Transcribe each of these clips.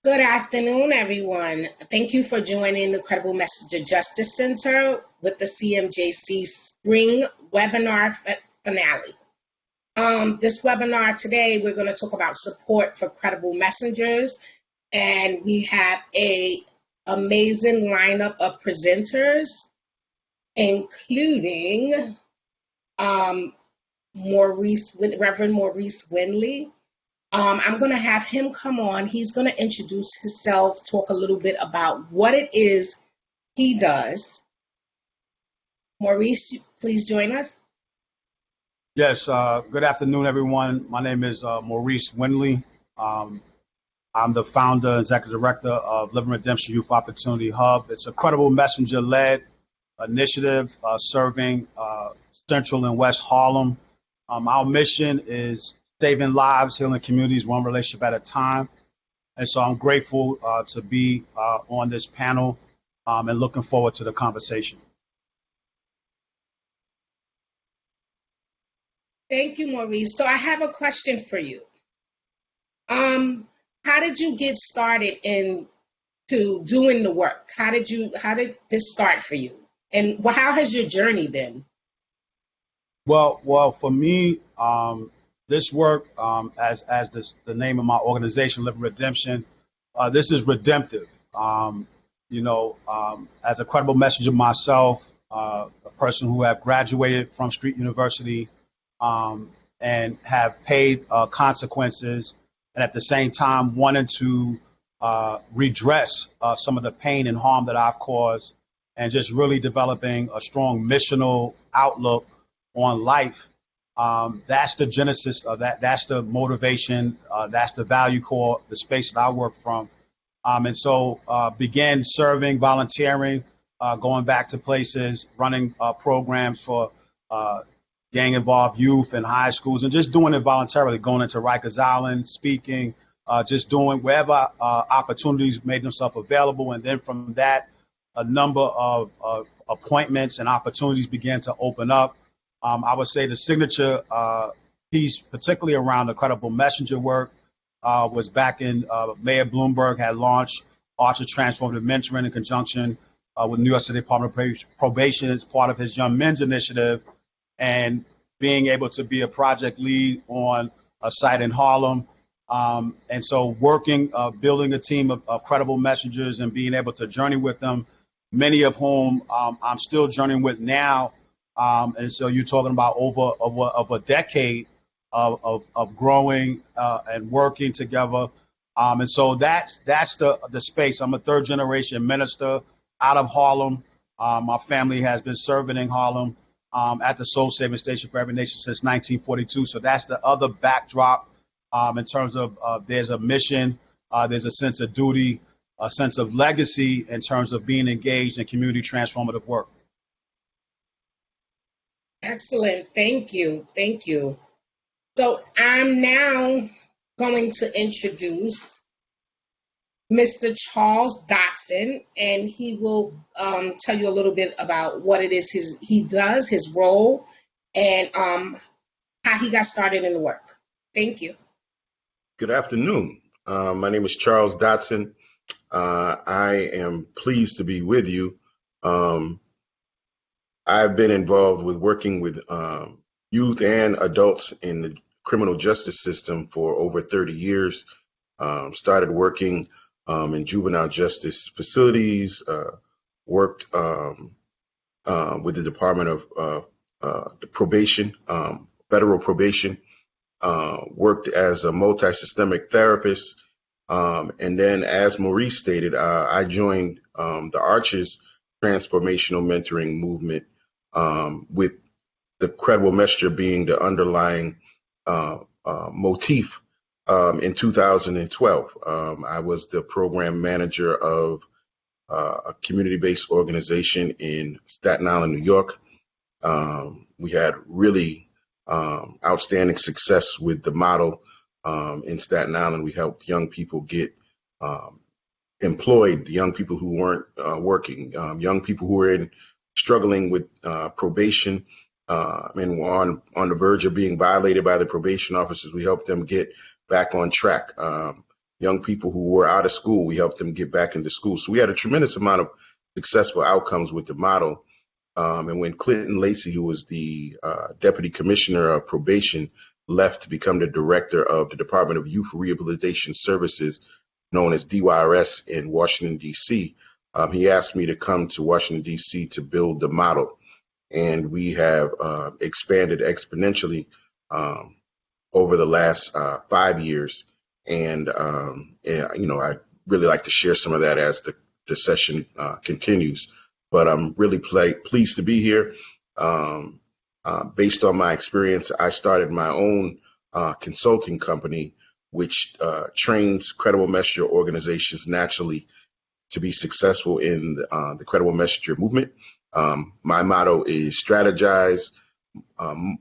Good afternoon, everyone. Thank you for joining the Credible Messenger Justice Center with the CMJC Spring Webinar Finale. This webinar today, we're going to talk about support for credible messengers, and we have an amazing lineup of presenters, including Reverend Maurice Winley. I'm going to have him come on. He's going to introduce himself, talk a little bit about what it is he does. Maurice, please join us. Yes, good afternoon, everyone. My name is Maurice Winley. I'm the founder and executive director of Living Redemption Youth Opportunity Hub. It's a credible messenger-led initiative serving Central and West Harlem. Our mission is saving lives, healing communities, one relationship at a time. And so I'm grateful to be on this panel and looking forward to the conversation. Thank you, Maurice. So I have a question for you. How did you get started into doing the work? How did this start for you? And how has your journey been? Well, for me, this work, as the name of my organization, Living Redemption, this is redemptive. As a credible messenger myself, a person who have graduated from Street University and have paid consequences, and at the same time wanting to redress some of the pain and harm that I've caused, and just really developing a strong missional outlook on life. That's the genesis of that. That's the motivation. That's the value core, the space that I work from. And so began serving, volunteering, going back to places, running programs for gang-involved youth in high schools, and just doing it voluntarily, going into Rikers Island, speaking, just doing wherever opportunities made themselves available. And then from that, a number of appointments and opportunities began to open up. I would say the signature piece, particularly around the credible messenger work, was back in Mayor Bloomberg had launched Archer Transformative Mentoring in conjunction with New York City Department of Probation as part of his Young Men's Initiative, and being able to be a project lead on a site in Harlem. And so working, building a team of credible messengers and being able to journey with them, many of whom I'm still journeying with now. And so you're talking about over a decade of growing and working together. And so that's the space. I'm a third generation minister out of Harlem. My family has been serving in Harlem at the Soul Saving Station for Every Nation since 1942. So that's the other backdrop in terms of there's a mission, there's a sense of duty, a sense of legacy in terms of being engaged in community transformative work. Excellent. Thank you. Thank you. So I'm now going to introduce Mr. Charles Dotson, and he will tell you a little bit about what it is he does, his role, and how he got started in the work. Thank you. Good afternoon. My name is Charles Dotson. I am pleased to be with you. I've been involved with working with youth and adults in the criminal justice system for over 30 years. Started working in juvenile justice facilities, worked with the Department of the Probation, federal probation, worked as a multi-systemic therapist. And then, as Maurice stated, I joined the Arches transformational mentoring movement, with the credible messenger being the underlying motif. In 2012, I was the program manager of a community-based organization in Staten Island, New York. We had really outstanding success with the model in Staten Island. We helped young people get employed, young people who weren't working, young people who were struggling with probation and were on the verge of being violated by the probation officers. We helped them get back on track. young people who were out of school. We helped them get back into school. So we had a tremendous amount of successful outcomes with the model. And when Clinton Lacey, who was the Deputy Commissioner of Probation, left to become the Director of the Department of Youth Rehabilitation Services, known as DYRS in Washington, D.C., he asked me to come to Washington, D.C. to build the model. And we have expanded exponentially over the last 5 years. And, I'd really like to share some of that as the session continues. But I'm really pleased to be here. Based on my experience, I started my own consulting company, which trains credible messenger organizations naturally to be successful in the credible messenger movement. My motto is strategize,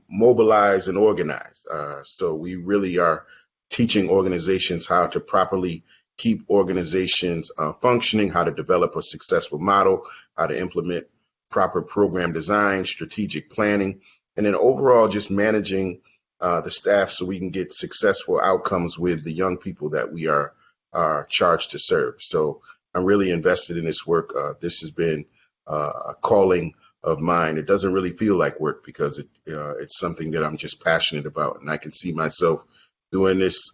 mobilize, and organize. So we really are teaching organizations how to properly keep organizations functioning, how to develop a successful model, how to implement proper program design, strategic planning, and then overall just managing the staff so we can get successful outcomes with the young people that we are charged to serve. So I'm really invested in this work. This has been a calling of mine. It doesn't really feel like work because it's something that I'm just passionate about, and I can see myself doing this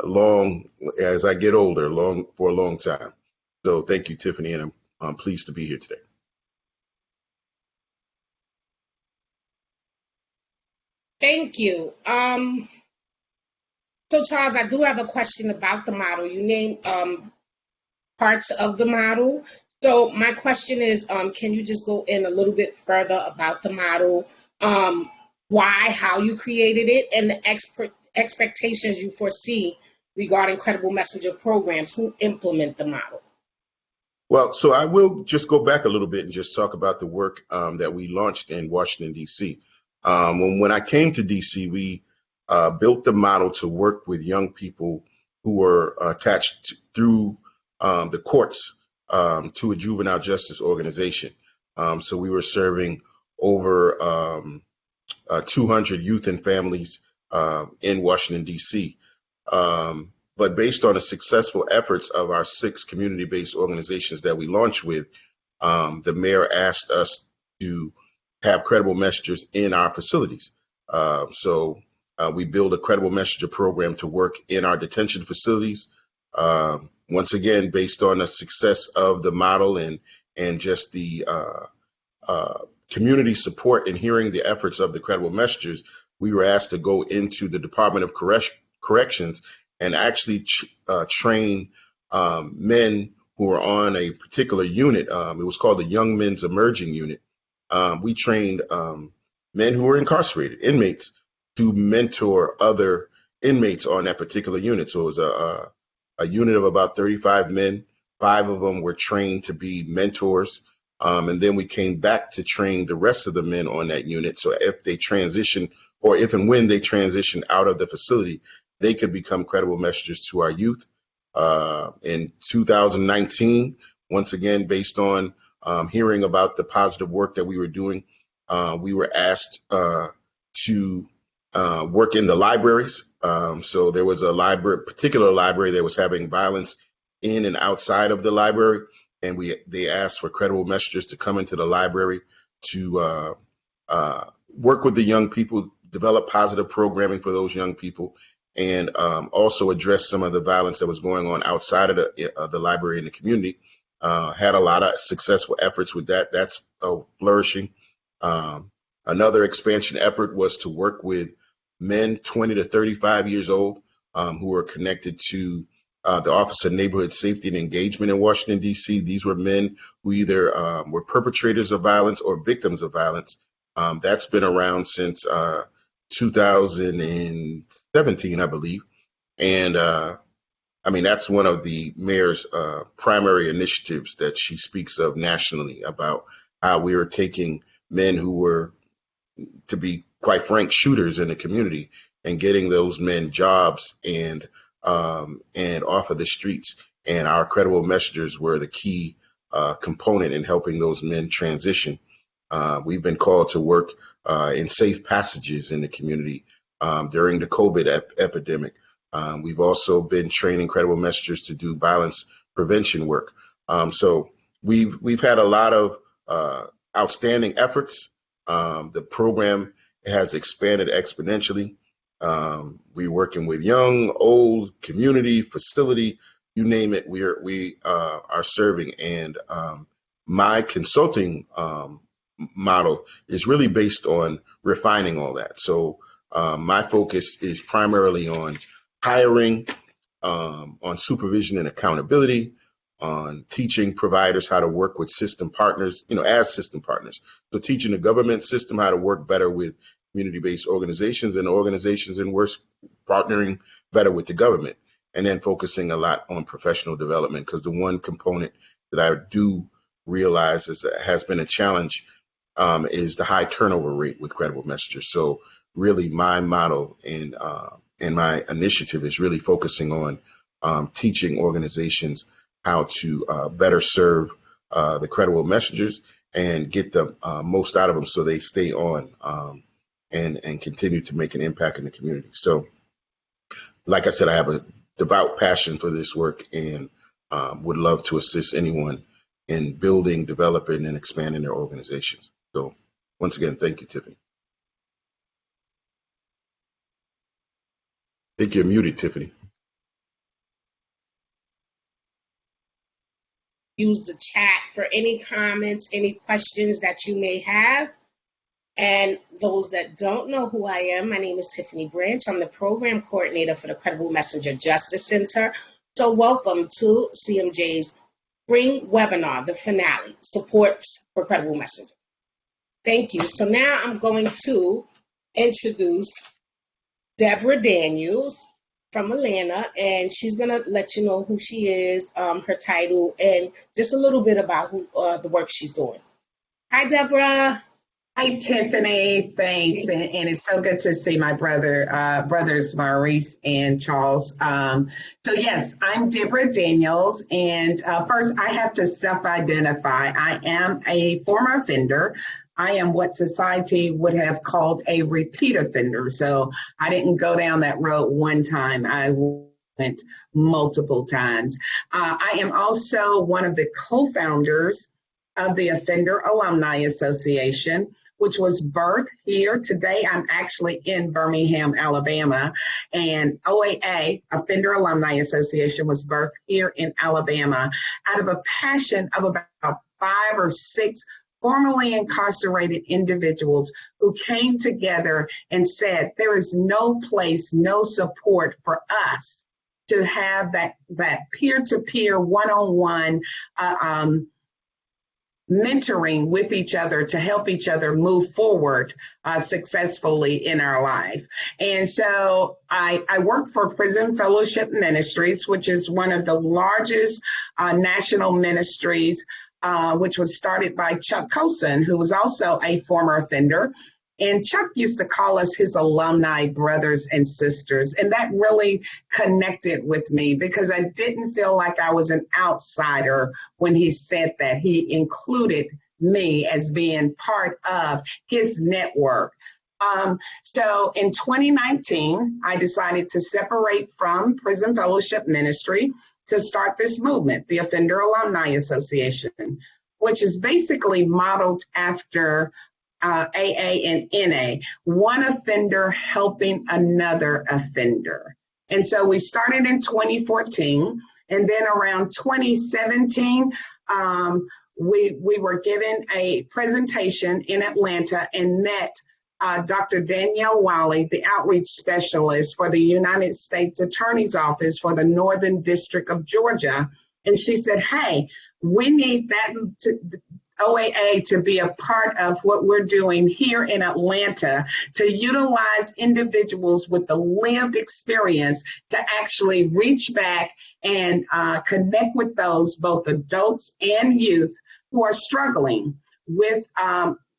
long as I get older, for a long time. So thank you, Tiffany, and I'm pleased to be here today. Thank you. So Charles, I do have a question about the model. You named parts of the model. So my question is, can you just go in a little bit further about the model, why, how you created it, and the expectations you foresee regarding credible messenger programs who implement the model? Well, so I will just go back a little bit and just talk about the work that we launched in Washington, D.C. When I came to D.C., we built the model to work with young people who were attached through the courts to a juvenile justice organization. So we were serving over 200 youth and families in Washington, D.C. But based on the successful efforts of our 6 community-based organizations that we launched with, the mayor asked us to have credible messengers in our facilities. So we built a credible messenger program to work in our detention facilities. Once again, based on the success of the model and just the community support and hearing the efforts of the credible messengers, we were asked to go into the Department of Corrections and actually train men who were on a particular unit. It was called the Young Men's Emerging Unit. We trained men who were incarcerated, inmates, to mentor other inmates on that particular unit. So it was a unit of about 35 men. 5 of them were trained to be mentors. And then we came back to train the rest of the men on that unit. So if they transition, or if and when they transition out of the facility, they could become credible messengers to our youth. In 2019, once again, based on hearing about the positive work that we were doing, we were asked to work in the libraries. So there was a particular library that was having violence in and outside of the library, and they asked for credible messengers to come into the library to work with the young people, develop positive programming for those young people, and also address some of the violence that was going on outside of the library in the community. Had a lot of successful efforts with that. That's flourishing. Another expansion effort was to work with men 20 to 35 years old who were connected to the Office of Neighborhood Safety and Engagement in Washington, D.C. These were men who either were perpetrators of violence or victims of violence. That's been around since 2017, I believe. And that's one of the mayor's primary initiatives that she speaks of nationally, about how we are taking men who were, to be quite frank, shooters in the community and getting those men jobs and off of the streets. And our credible messengers were the key component in helping those men transition. We've been called to work in safe passages in the community during the COVID epidemic. We've also been training credible messengers to do violence prevention work. So we've had a lot of outstanding efforts. The program has expanded exponentially. We're working with young, old, community, facility, you name it. We are serving, and my consulting model is really based on refining all that. So my focus is primarily on hiring, on supervision and accountability, on teaching providers how to work with system partners, as system partners. So teaching the government system how to work better with community-based organizations, and organizations and worse partnering better with the government. And then focusing a lot on professional development, because the one component that I do realize has been a challenge is the high turnover rate with credible messengers. So really my model and my initiative is really focusing on teaching organizations how to better serve the credible messengers and get the most out of them so they stay on and continue to make an impact in the community. So like I said, I have a devout passion for this work, and would love to assist anyone in building, developing, and expanding their organizations. So once again, thank you, Tiffany. I think you're muted, Tiffany. Use the chat for any comments, any questions that you may have. And those that don't know who I am, my name is Tiffany Branch. I'm the program coordinator for the Credible Messenger Justice Center. So welcome to CMJ's spring webinar, the finale, Support for Credible Messenger. Thank you. So now I'm going to introduce Deborah Daniels from Atlanta, and she's going to let you know who she is, her title, and just a little bit about the work she's doing. Hi, Deborah. Hi, Tiffany. Thanks. And it's so good to see my brothers, Maurice and Charles. So yes, I'm Deborah Daniels. And first, I have to self-identify. I am a former offender. I am what society would have called a repeat offender. So I didn't go down that road one time. I went multiple times. I am also one of the co-founders of the Offender Alumni Association, which was birthed here. Today, I'm actually in Birmingham, Alabama, and OAA, Offender Alumni Association, was birthed here in Alabama out of a passion of about 5 or 6 formerly incarcerated individuals who came together and said, there is no place, no support for us to have that peer-to-peer, one-on-one mentoring with each other to help each other move forward successfully in our life. And so I work for Prison Fellowship Ministries, which is one of the largest national ministries, which was started by Chuck Colson, who was also a former offender. And Chuck used to call us his alumni brothers and sisters. And that really connected with me because I didn't feel like I was an outsider when he said that. He included me as being part of his network. So in 2019, I decided to separate from Prison Fellowship Ministry to start this movement, the Offender Alumni Association, which is basically modeled after AA and NA, one offender helping another offender. And so we started in 2014, and then around 2017, we were given a presentation in Atlanta and met Dr. Danielle Wiley, the outreach specialist for the United States Attorney's Office for the Northern District of Georgia. And she said, hey, we need that OAA to be a part of what we're doing here in Atlanta to utilize individuals with the lived experience to actually reach back and connect with those, both adults and youth, who are struggling with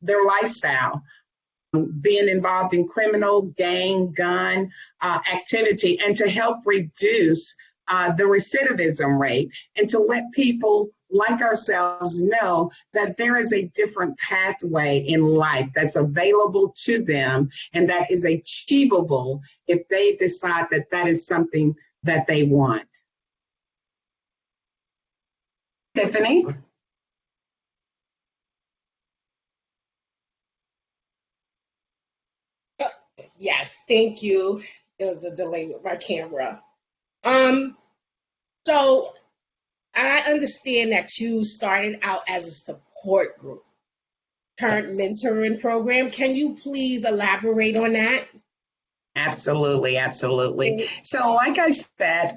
their lifestyle, being involved in criminal, gang, gun activity, and to help reduce the recidivism rate and to let people like ourselves know that there is a different pathway in life that's available to them and that is achievable if they decide that that is something that they want. Tiffany? Yes, thank you. There was a delay with my camera. So I understand that you started out as a support group, current mentoring program. Can you please elaborate on that? Absolutely, absolutely. So like I said,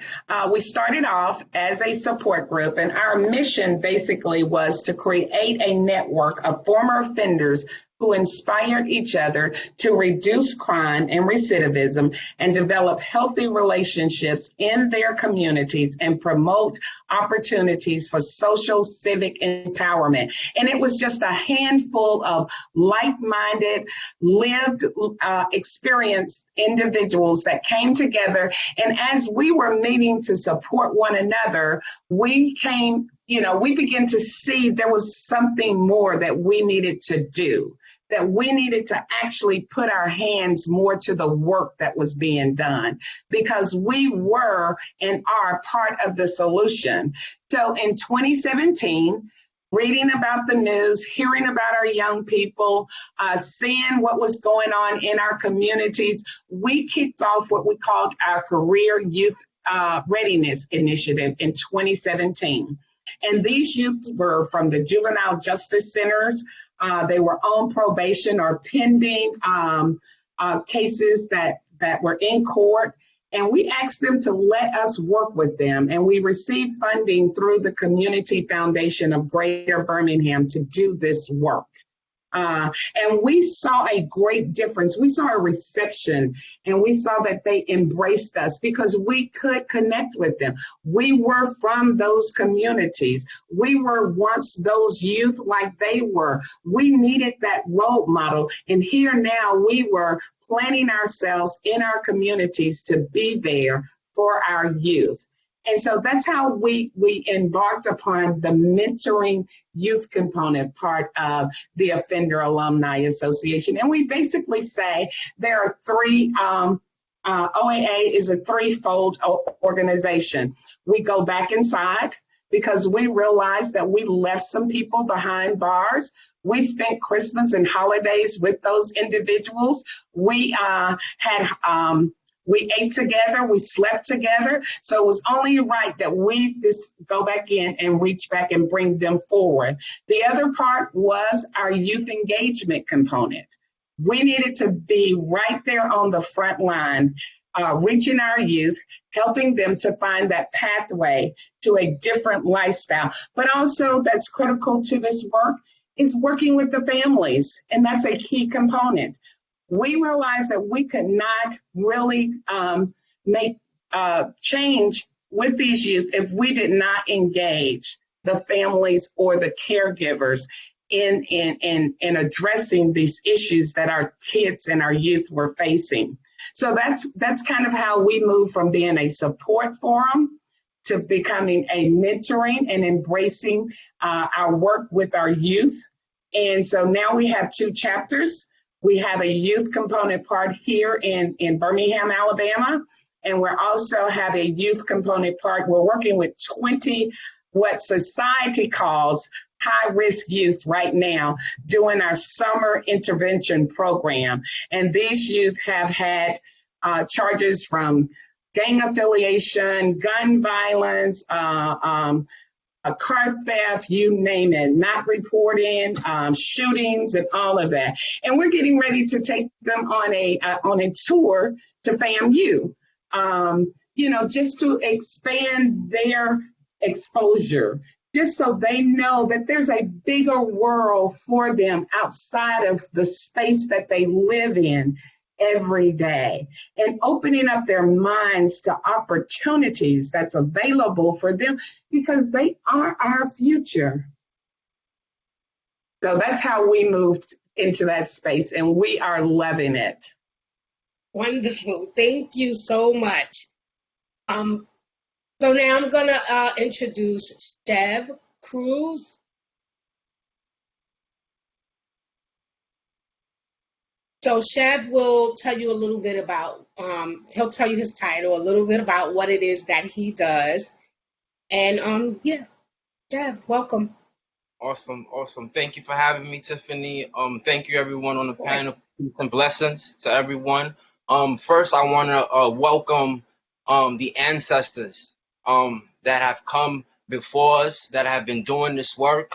we started off as a support group, and our mission basically was to create a network of former offenders who inspired each other to reduce crime and recidivism and develop healthy relationships in their communities and promote opportunities for social civic empowerment. And it was just a handful of like-minded, lived experienced individuals that came together. And as we were meeting to support one another, we began to see there was something more that we needed to do, that we needed to actually put our hands more to the work that was being done, because we were and are part of the solution. So in 2017, reading about the news, hearing about our young people, seeing what was going on in our communities, we kicked off what we called our Career Youth Readiness Initiative in 2017. And these youth were from the juvenile justice centers. They were on probation or pending cases that were in court. And we asked them to let us work with them. And we received funding through the Community Foundation of Greater Birmingham to do this work. And we saw a great difference. We saw a reception, and we saw that they embraced us because we could connect with them. We were from those communities. We were once those youth like they were. We needed that role model. And here now we were planning ourselves in our communities to be there for our youth. And so that's how we embarked upon the mentoring youth component part of the Offender Alumni Association. And we basically say there are three, OAA is a threefold organization. We go back inside because we realized that we left some people behind bars. We spent Christmas and holidays with those individuals. We we ate together, we slept together. So it was only right that we just go back in and reach back and bring them forward. The other part was our youth engagement component. We needed to be right there on the front line, reaching our youth, helping them to find that pathway to a different lifestyle. But also that's critical to this work is working with the families, and that's a key component. We realized that we could not really make change with these youth if we did not engage the families or the caregivers in addressing these issues that our kids and our youth were facing. So that's kind of how we moved from being a support forum to becoming a mentoring and embracing our work with our youth. And so now we have two chapters. We have a youth component part here in Birmingham, Alabama, and we also have a youth component part. We're working with 20 what society calls high-risk youth right now doing our summer intervention program. And these youth have had charges from gang affiliation, gun violence, a car theft, you name it, not reporting, shootings, and all of that. And we're getting ready to take them on a tour to FAMU, just to expand their exposure, just so they know that there's a bigger world for them outside of the space that they live in every day, and opening up their minds to opportunities that's available for them because they are our future. So that's how we moved into that space, and we are loving it. Wonderful. Thank you so much. So now I'm going to introduce Dev Cruz. So Chev will tell you a little bit about, he'll tell you his title, a little bit about what it is that he does. And yeah, Chev, welcome. Awesome, awesome. Thank you for having me, Tiffany. Thank you everyone on the Of course. panel. Peace and blessings to everyone. First I want to welcome the ancestors that have come before us, that have been doing this work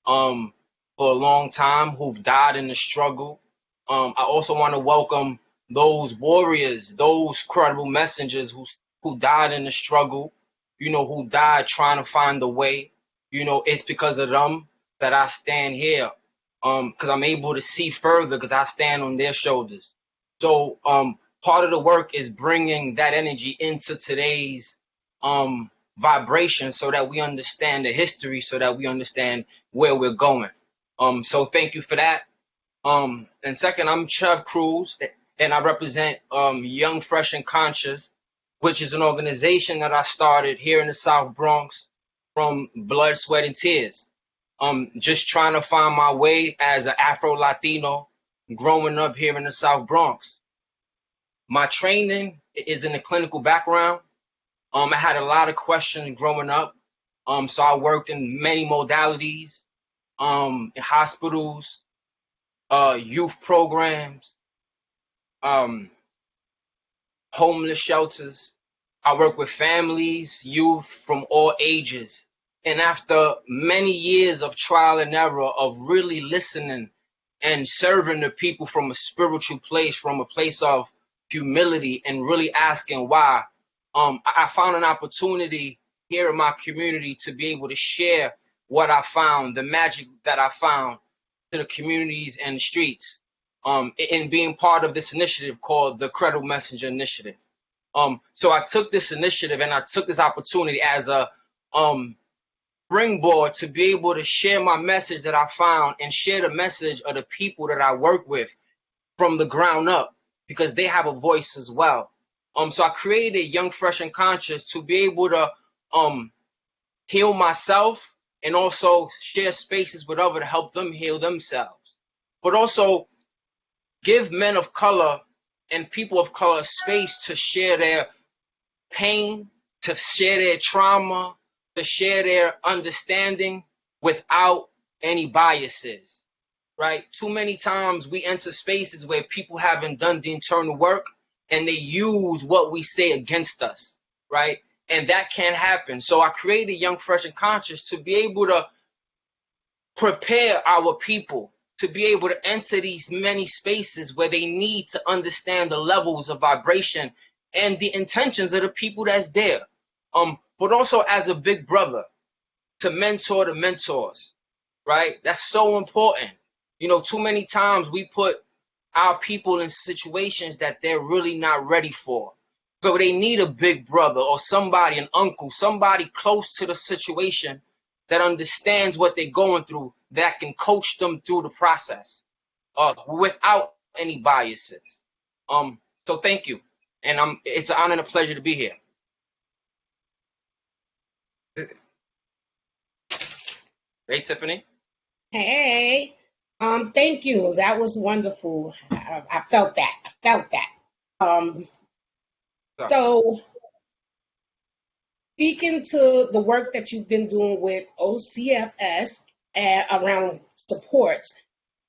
for a long time, who've died in the struggle. I also want to welcome those warriors, those credible messengers who died in the struggle, who died trying to find the way. It's because of them that I stand here, because I'm able to see further because I stand on their shoulders. So part of the work is bringing that energy into today's vibration so that we understand the history, so that we understand where we're going. So thank you for that. And second, I'm Chev Cruz, and I represent Young, Fresh, and Conscious, which is an organization that I started here in the South Bronx from blood, sweat, and tears. Just trying to find my way as an Afro-Latino growing up here in the South Bronx. My training is in a clinical background. I had a lot of questions growing up. So I worked in many modalities, in hospitals, youth programs, homeless shelters. I work with families, youth from all ages. And after many years of trial and error of really listening and serving the people from a spiritual place, from a place of humility and really asking why, I found an opportunity here in my community to be able to share what I found, the magic that I found, to the communities and the streets, in being part of this initiative called the Credible Messenger Initiative. So I took this initiative and I took this opportunity as a springboard to be able to share my message that I found and share the message of the people that I work with from the ground up, because they have a voice as well. So I created Young, Fresh, and Conscious to be able to heal myself and also share spaces with others to help them heal themselves, but also give men of color and people of color space to share their pain, to share their trauma, to share their understanding without any biases, right? Too many times we enter spaces where people haven't done the internal work and they use what we say against us, right? And that can't happen. So I created Young, Fresh, and Conscious to be able to prepare our people to be able to enter these many spaces where they need to understand the levels of vibration and the intentions of the people that's there. But also as a big brother to mentor the mentors, right? That's so important. Too many times we put our people in situations that they're really not ready for. So they need a big brother or somebody, an uncle, somebody close to the situation that understands what they're going through, that can coach them through the process without any biases. So thank you. And it's an honor and a pleasure to be here. Hey, Tiffany. Hey, thank you. That was wonderful. I felt that. So speaking to the work that you've been doing with OCFS around supports,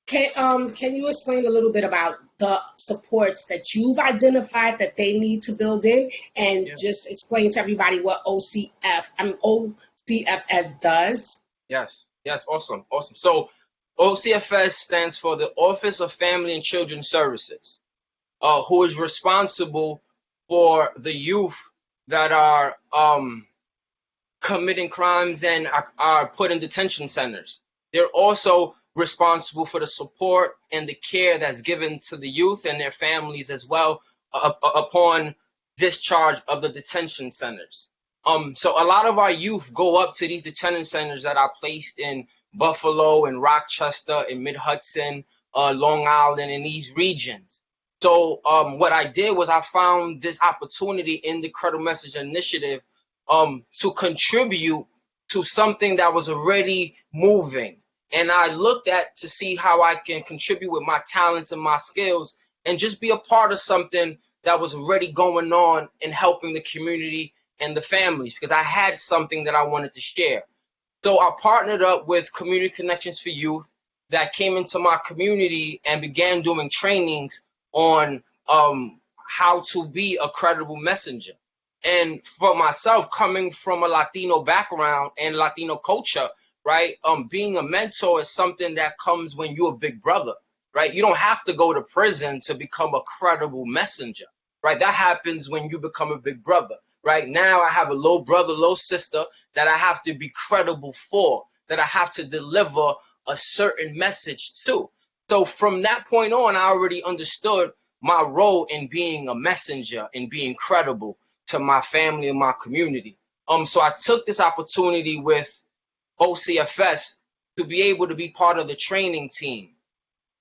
can you explain a little bit about the supports that you've identified that they need to build in, and just explain to everybody what OCFS does? Yes, awesome. So OCFS stands for the Office of Family and Children Services, who is responsible for the youth that are committing crimes and are put in detention centers. They're also responsible for the support and the care that's given to the youth and their families as well upon discharge of the detention centers. So a lot of our youth go up to these detention centers that are placed in Buffalo and Rochester and Mid-Hudson, Long Island, in these regions. So what I did was I found this opportunity in the Credible Message Initiative to contribute to something that was already moving. And I looked at to see how I can contribute with my talents and my skills and just be a part of something that was already going on and helping the community and the families, because I had something that I wanted to share. So I partnered up with Community Connections for Youth that came into my community and began doing trainings on how to be a credible messenger. And for myself, coming from a Latino background and Latino culture, right, being a mentor is something that comes when you're a big brother, right? You don't have to go to prison to become a credible messenger, right? That happens when you become a big brother. Right now, I have a little brother, little sister that I have to be credible for, that I have to deliver a certain message to. So from that point on, I already understood my role in being a messenger and being credible to my family and my community. So I took this opportunity with OCFS to be able to be part of the training team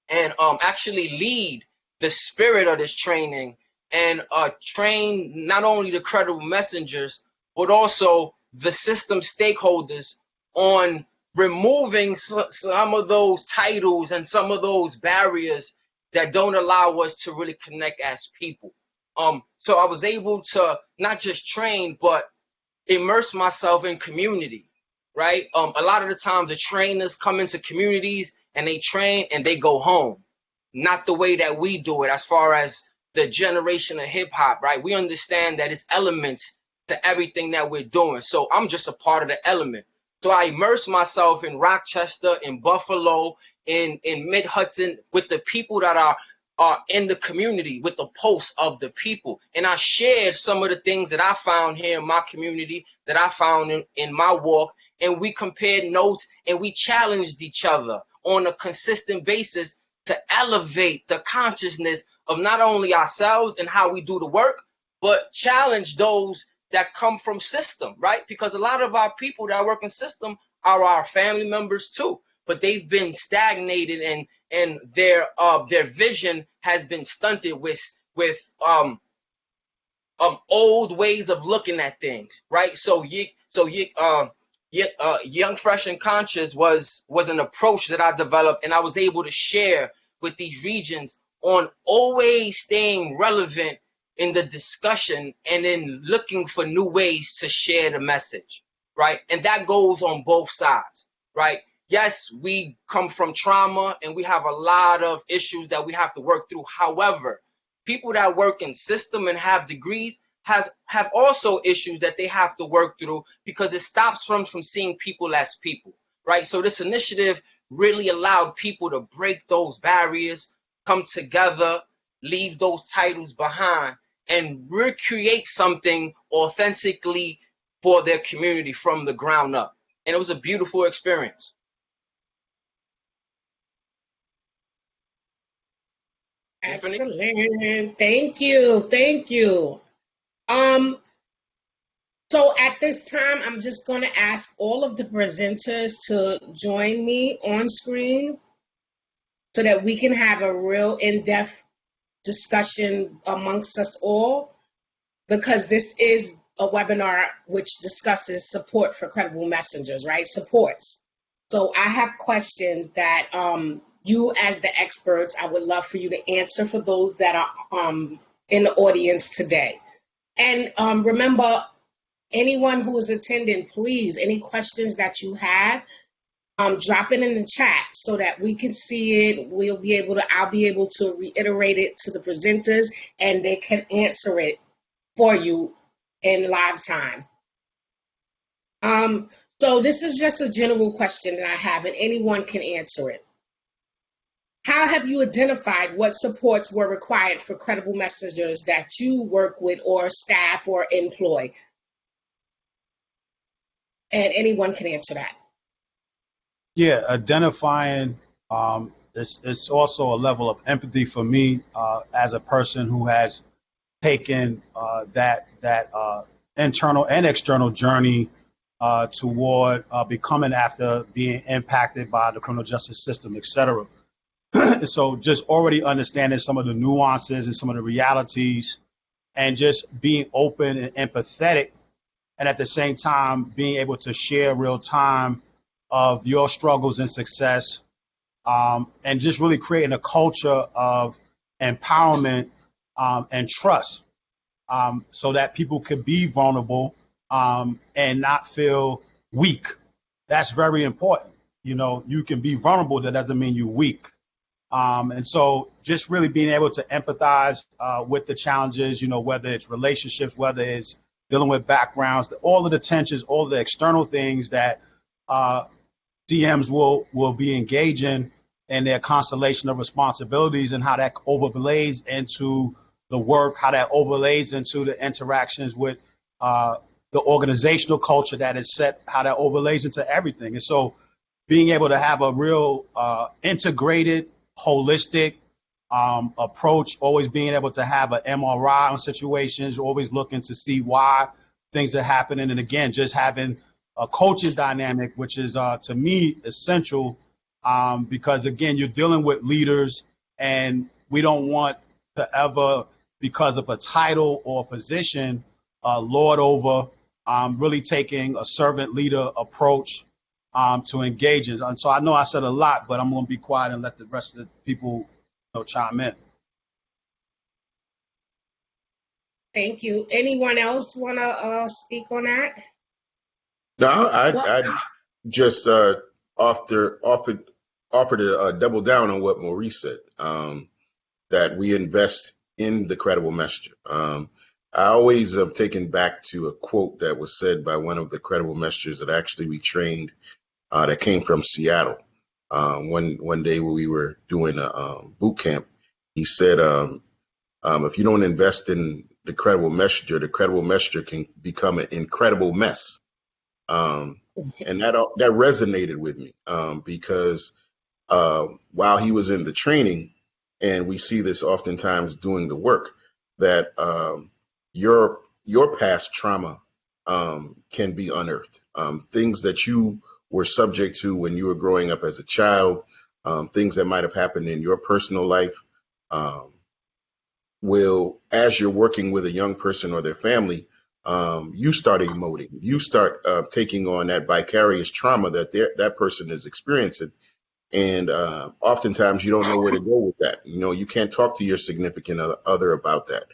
and actually lead the spirit of this training and train not only the credible messengers, but also the system stakeholders on removing some of those titles and some of those barriers that don't allow us to really connect as people. So I was able to not just train, but immerse myself in community, right? A lot of the times the trainers come into communities and they train and they go home. Not the way that we do it as far as the generation of hip hop, right? We understand that it's elements to everything that we're doing. So I'm just a part of the element. So I immerse myself in Rochester, in Buffalo, in Mid-Hudson with the people that are in the community, with the pulse of the people. And I shared some of the things that I found here in my community, that I found in my walk. And we compared notes and we challenged each other on a consistent basis to elevate the consciousness of not only ourselves and how we do the work, but challenge those that come from system, right? Because a lot of our people that work in system are our family members too, but they've been stagnated and their vision has been stunted with old ways of looking at things, right? So Young, Fresh, and Conscious was an approach that I developed, and I was able to share with these regions on always staying relevant in the discussion and then looking for new ways to share the message, right? And that goes on both sides, right? Yes, we come from trauma and we have a lot of issues that we have to work through. However, people that work in system and have degrees have also issues that they have to work through, because it stops from seeing people as people, right? So this initiative really allowed people to break those barriers, come together, leave those titles behind, and recreate something authentically for their community from the ground up. And it was a beautiful experience. Excellent. Thank you. Thank you. So at this time, I'm just going to ask all of the presenters to join me on screen so that we can have a real in-depth discussion amongst us all, because this is a webinar which discusses support for credible messengers, right? Supports. So I have questions that you as the experts, I would love for you to answer for those that are in the audience today. And remember, anyone who is attending, please, any questions that you have, drop it in the chat so that we can see it. I'll be able to reiterate it to the presenters and they can answer it for you in live time. So this is just a general question that I have, and anyone can answer it. How have you identified what supports were required for credible messengers that you work with or staff or employ? And anyone can answer that. Yeah, identifying, it's also a level of empathy for me as a person who has taken that internal and external journey toward becoming after being impacted by the criminal justice system, et cetera. So just already understanding some of the nuances and some of the realities and just being open and empathetic and at the same time being able to share real time of your struggles and success, and just really creating a culture of empowerment and trust, so that people can be vulnerable and not feel weak. That's very important. You know, you can be vulnerable. That doesn't mean you're weak. And so just really being able to empathize with the challenges, you know, whether it's relationships, whether it's dealing with backgrounds, all of the tensions, all of the external things that CMs will be engaging in their constellation of responsibilities, and how that overlays into the work, how that overlays into the interactions with the organizational culture that is set, how that overlays into everything. And so being able to have a real integrated, holistic approach, always being able to have an MRI on situations, always looking to see why things are happening. And again, just having a coaching dynamic, which is, to me, essential, because, again, you're dealing with leaders, and we don't want to ever, because of a title or a position, lord over, really taking a servant leader approach to engage in. And so I know I said a lot, but I'm going to be quiet and let the rest of the people chime in. Thank you. Anyone else want to speak on that? No, I just offered to double down on what Maurice said, that we invest in the credible messenger. I always am taken back to a quote that was said by one of the credible messengers that actually we trained, that came from Seattle. One day when we were doing a boot camp, he said, if you don't invest in the credible messenger can become an incredible mess. And that resonated with me, because while he was in the training, and we see this oftentimes doing the work, that your past trauma can be unearthed. Things that you were subject to when you were growing up as a child, things that might have happened in your personal life, will, as you're working with a young person or their family, you start emoting, you start taking on that vicarious trauma that that person is experiencing. And oftentimes you don't know where to go with that. You know, you can't talk to your significant other about that.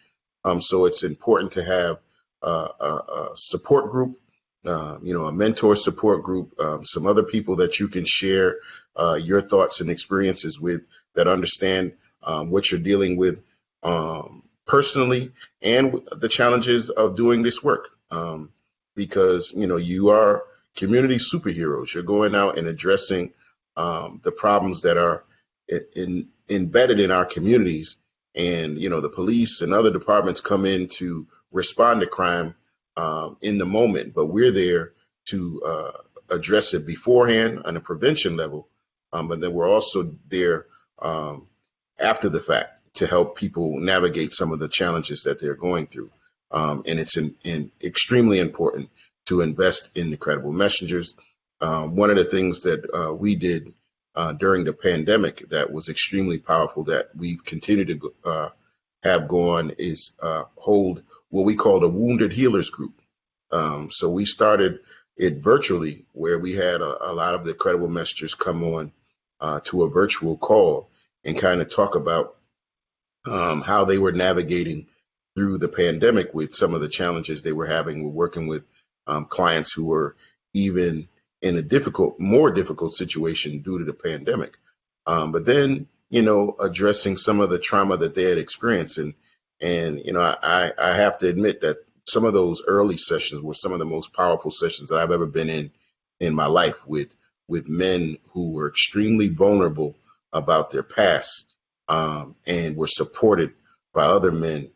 So it's important to have a support group, a mentor support group, some other people that you can share your thoughts and experiences with, that understand what you're dealing with personally, and the challenges of doing this work. Because, you are community superheroes. You're going out and addressing the problems that are embedded in our communities. And, the police and other departments come in to respond to crime in the moment, but we're there to address it beforehand on a prevention level. But then we're also there after the fact to help people navigate some of the challenges that they're going through. And it's extremely important to invest in the credible messengers. One of the things that we did during the pandemic that was extremely powerful, that we've continued to have gone, is hold what we call the Wounded Healers Group. So we started it virtually, where we had a lot of the credible messengers come on to a virtual call and kind of talk about how they were navigating through the pandemic with some of the challenges they were having. We're working with clients who were even in a more difficult situation due to the pandemic. But then, addressing some of the trauma that they had experienced. And I have to admit that some of those early sessions were some of the most powerful sessions that I've ever been in my life, with men who were extremely vulnerable about their past, and were supported by other men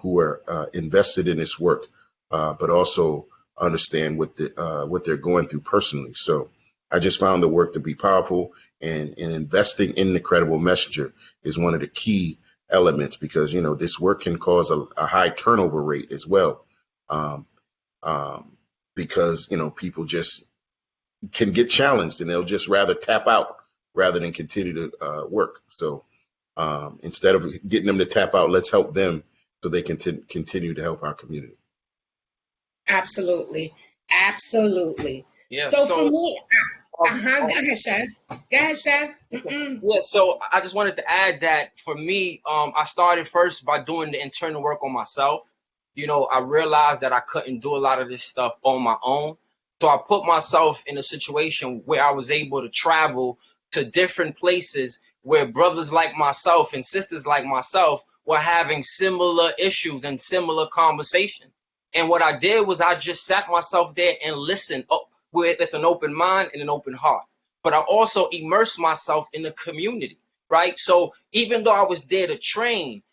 who were invested in this work, but also understand what they're going through personally. So I just found the work to be powerful, and investing in the credible messenger is one of the key elements, because this work can cause a high turnover rate as well, because people just can get challenged and they'll just rather tap out rather than continue to work. So instead of getting them to tap out, let's help them so they can continue to help our community. Absolutely. Absolutely. Yeah. So for So, me, um, go ahead, Chef. Go ahead, Chef. Mm-mm. yeah. So I just wanted to add that for me, I started first by doing the internal work on myself. You know, I realized that I couldn't do a lot of this stuff on my own. So I put myself in a situation where I was able to travel to different places where brothers like myself and sisters like myself were having similar issues and similar conversations. And what I did was I just sat myself there and listened with an open mind and an open heart. But I also immersed myself in the community, right? So even though I was there to train,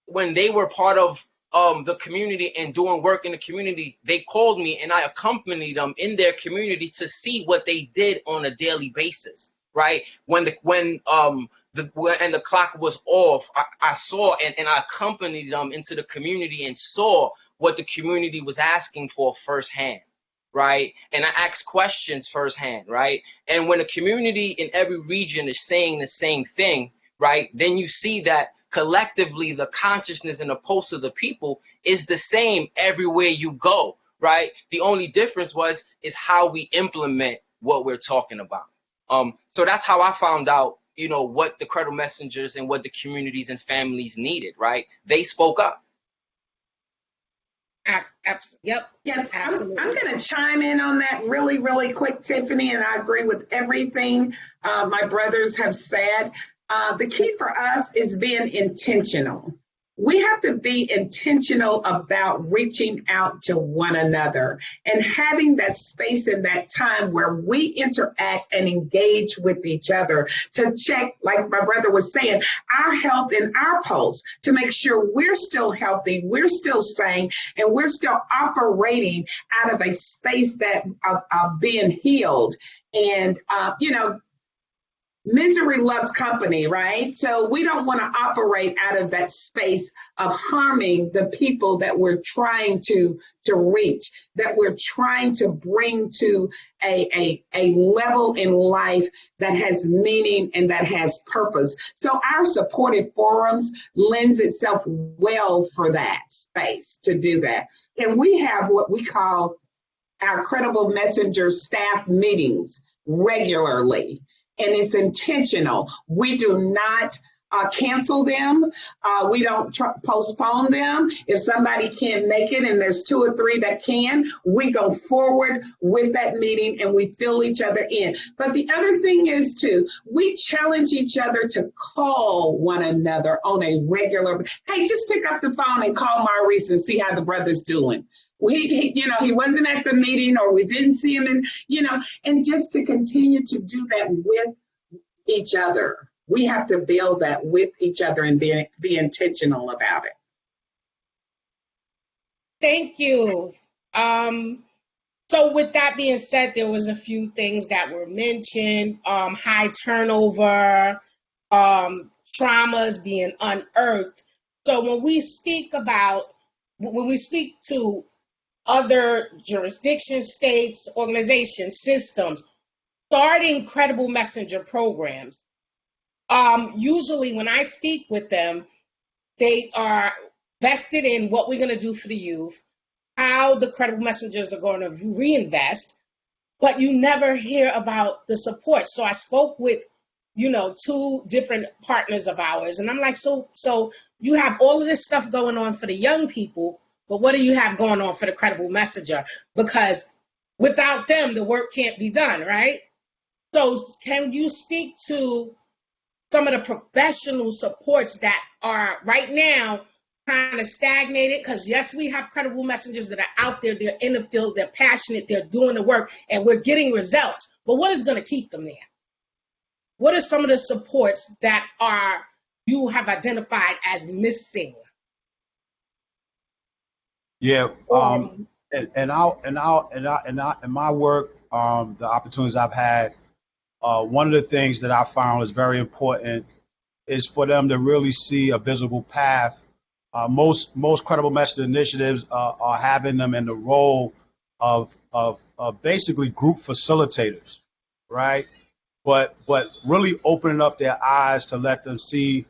when they were part of the community and doing work in the community, they called me and I accompanied them in their community to see what they did on a daily basis, right? And the clock was off, I saw and I accompanied them into the community and saw what the community was asking for firsthand, right? And I asked questions firsthand, right? And when a community in every region is saying the same thing, right, then you see that collectively the consciousness and the pulse of the people is the same everywhere you go, right? The only difference is how we implement what we're talking about. So that's how I found out, you know, what the credible messengers and what the communities and families needed, right? They spoke up. Yep. Yes, Absolutely. I'm going to chime in on that really, really quick, Tiffany, and I agree with everything my brothers have said. The key for us is being intentional. We have to be intentional about reaching out to one another and having that space and that time where we interact and engage with each other to check, like my brother was saying, our health and our pulse to make sure we're still healthy, we're still sane, and we're still operating out of a space that of being healed. And, misery loves company, right? So we don't want to operate out of that space of harming the people that we're trying to reach, that we're trying to bring to a level in life that has meaning and that has purpose. So our supportive forums lends itself well for that space to do that. And we have what we call our credible messenger staff meetings regularly. And it's intentional. We do not cancel them. We don't postpone them. If somebody can't make it and there's 2 or 3 that can, we go forward with that meeting and we fill each other in. But the other thing is too, we challenge each other to call one another on a regular, hey, just pick up the phone and call Maurice and see how the brother's doing. He wasn't at the meeting or we didn't see him and just to continue to do that with each other. We have to build that with each other and be intentional about it. Thank you. So with that being said, there was a few things that were mentioned, high turnover, traumas being unearthed. So when we speak to other jurisdictions, states, organizations, systems, starting credible messenger programs. Usually when I speak with them, they are vested in what we're going to do for the youth, how the credible messengers are going to reinvest, but you never hear about the support. So I spoke with, 2 different partners of ours, and I'm like, so you have all of this stuff going on for the young people, but what do you have going on for the credible messenger? Because without them, the work can't be done, right? So can you speak to some of the professional supports that are right now kind of stagnated? Because yes, we have credible messengers that are out there, they're in the field, they're passionate, they're doing the work, and we're getting results. But what is going to keep them there? What are some of the supports that you have identified as missing? Yeah, in my work, the opportunities I've had, one of the things that I found is very important is for them to really see a visible path. Most credible message initiatives are having them in the role of basically group facilitators, right? But really opening up their eyes to let them see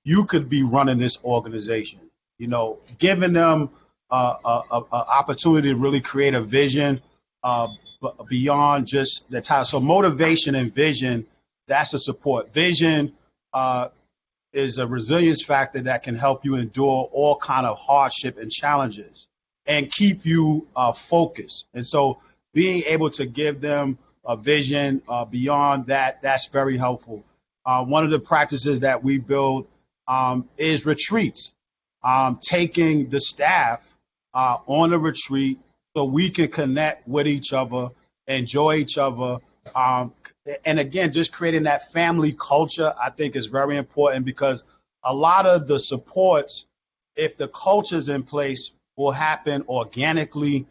you could be running this organization. Giving them opportunity to really create a vision beyond just the title. So motivation and vision, that's the support. Vision is a resilience factor that can help you endure all kind of hardship and challenges and keep you focused. And so being able to give them a vision beyond that, that's very helpful. One of the practices that we build is retreats, taking the staff on a retreat so we can connect with each other, enjoy each other. And again, just creating that family culture, I think is very important, because a lot of the supports, if the culture's in place, will happen organically,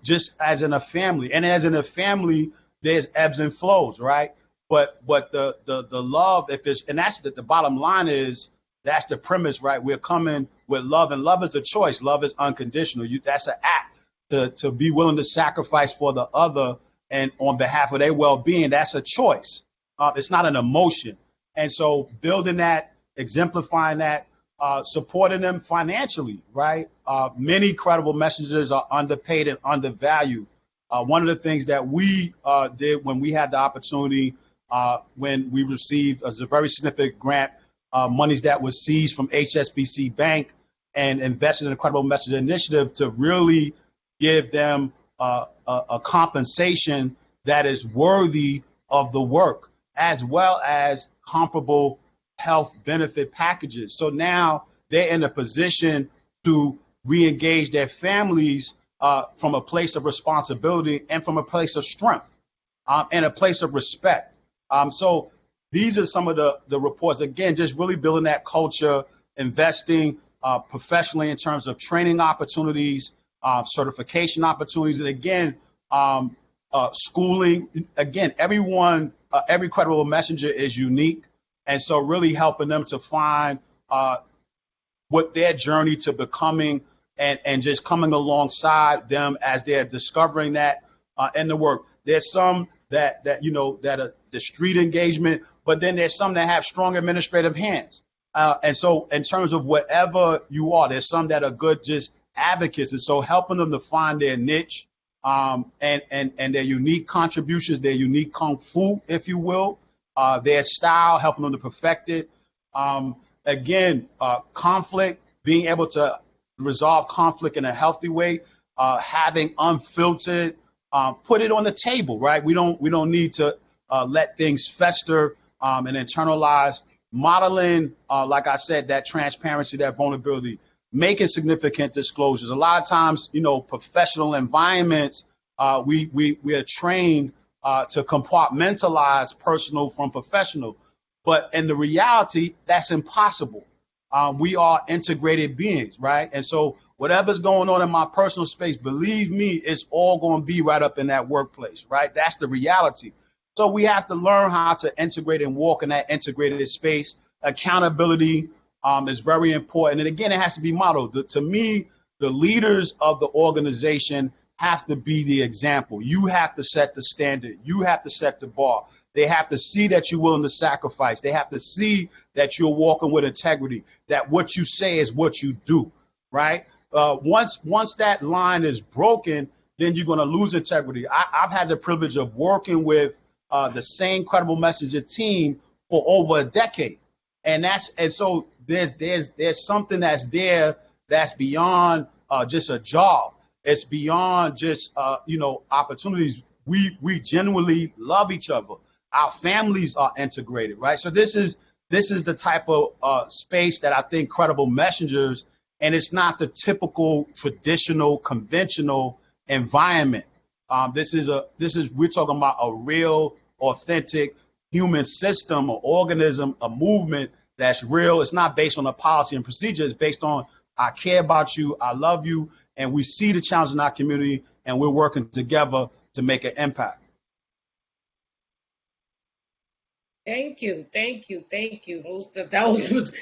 just as in a family. And as in a family, there's ebbs and flows, right? But the love, if it's, and that's the bottom line is, that's the premise, right? We're coming with love, and love is a choice. Love is unconditional. That's an act to be willing to sacrifice for the other and on behalf of their well-being. That's a choice. It's not an emotion. And so building that, exemplifying that, supporting them financially, right? Many credible messengers are underpaid and undervalued. One of the things that we did when we had the opportunity, when we received a very significant grant, monies that was seized from HSBC Bank and invested in the Credible Messenger Initiative, to really give them a compensation that is worthy of the work, as well as comparable health benefit packages. So now they're in a position to re-engage their families from a place of responsibility and from a place of strength and a place of respect. So these are some of the reports, again, just really building that culture, investing professionally in terms of training opportunities, certification opportunities, and again, schooling. Again, every credible messenger is unique. And so really helping them to find what their journey to becoming and just coming alongside them as they're discovering that in the work. There's some that are the street engagement, but then there's some that have strong administrative hands. And so in terms of whatever you are, there's some that are good just advocates. And so helping them to find their niche and their unique contributions, their unique kung fu, if you will, their style, helping them to perfect it. Again, conflict, being able to resolve conflict in a healthy way, having unfiltered, put it on the table, right? We don't need to let things fester and internalize. Modeling, like I said, that transparency, that vulnerability, making significant disclosures. A lot of times, professional environments, we are trained to compartmentalize personal from professional. But in the reality, that's impossible. We are integrated beings, right? And so whatever's going on in my personal space, believe me, it's all going to be right up in that workplace, right? That's the reality. So we have to learn how to integrate and walk in that integrated space. Accountability is very important. And again, it has to be modeled. To me, the leaders of the organization have to be the example. You have to set the standard. You have to set the bar. They have to see that you're willing to sacrifice. They have to see that you're walking with integrity, that what you say is what you do, right? Once that line is broken, then you're going to lose integrity. I've had the privilege of working with the same Credible Messenger team for over a decade. And so there's something that's there that's beyond just a job. It's beyond just opportunities. We genuinely love each other. Our families are integrated, right? So this is the type of space that I think credible messengers, and it's not the typical traditional conventional environment. We're talking about a real, authentic human system, or organism, a movement that's real. It's not based on a policy and procedure. It's based on I care about you, I love you, and we see the challenge in our community, and we're working together to make an impact. Thank you. Those was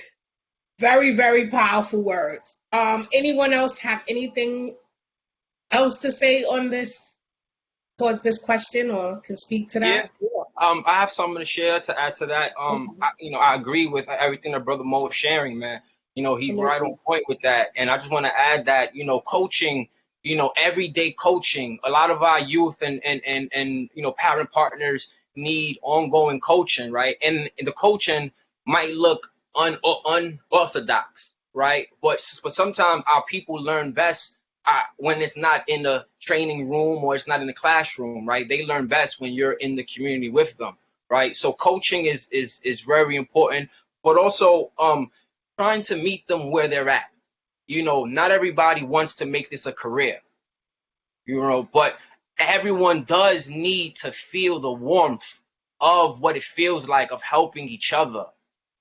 very, very powerful words. Anyone else have anything else to say on this, towards this question, or can speak to that? Yeah. I have something to share to add to that. I agree with everything that Brother Mo was sharing, man. He's right on Absolutely. point with that. And I just want to add that, coaching, everyday coaching, a lot of our youth and parent partners need ongoing coaching, right? And the coaching might look unorthodox, right? But sometimes our people learn best when it's not in the training room or it's not in the classroom, right? They learn best when you're in the community with them, right? So coaching is very important, but also trying to meet them where they're at. Not everybody wants to make this a career, but everyone does need to feel the warmth of what it feels like of helping each other,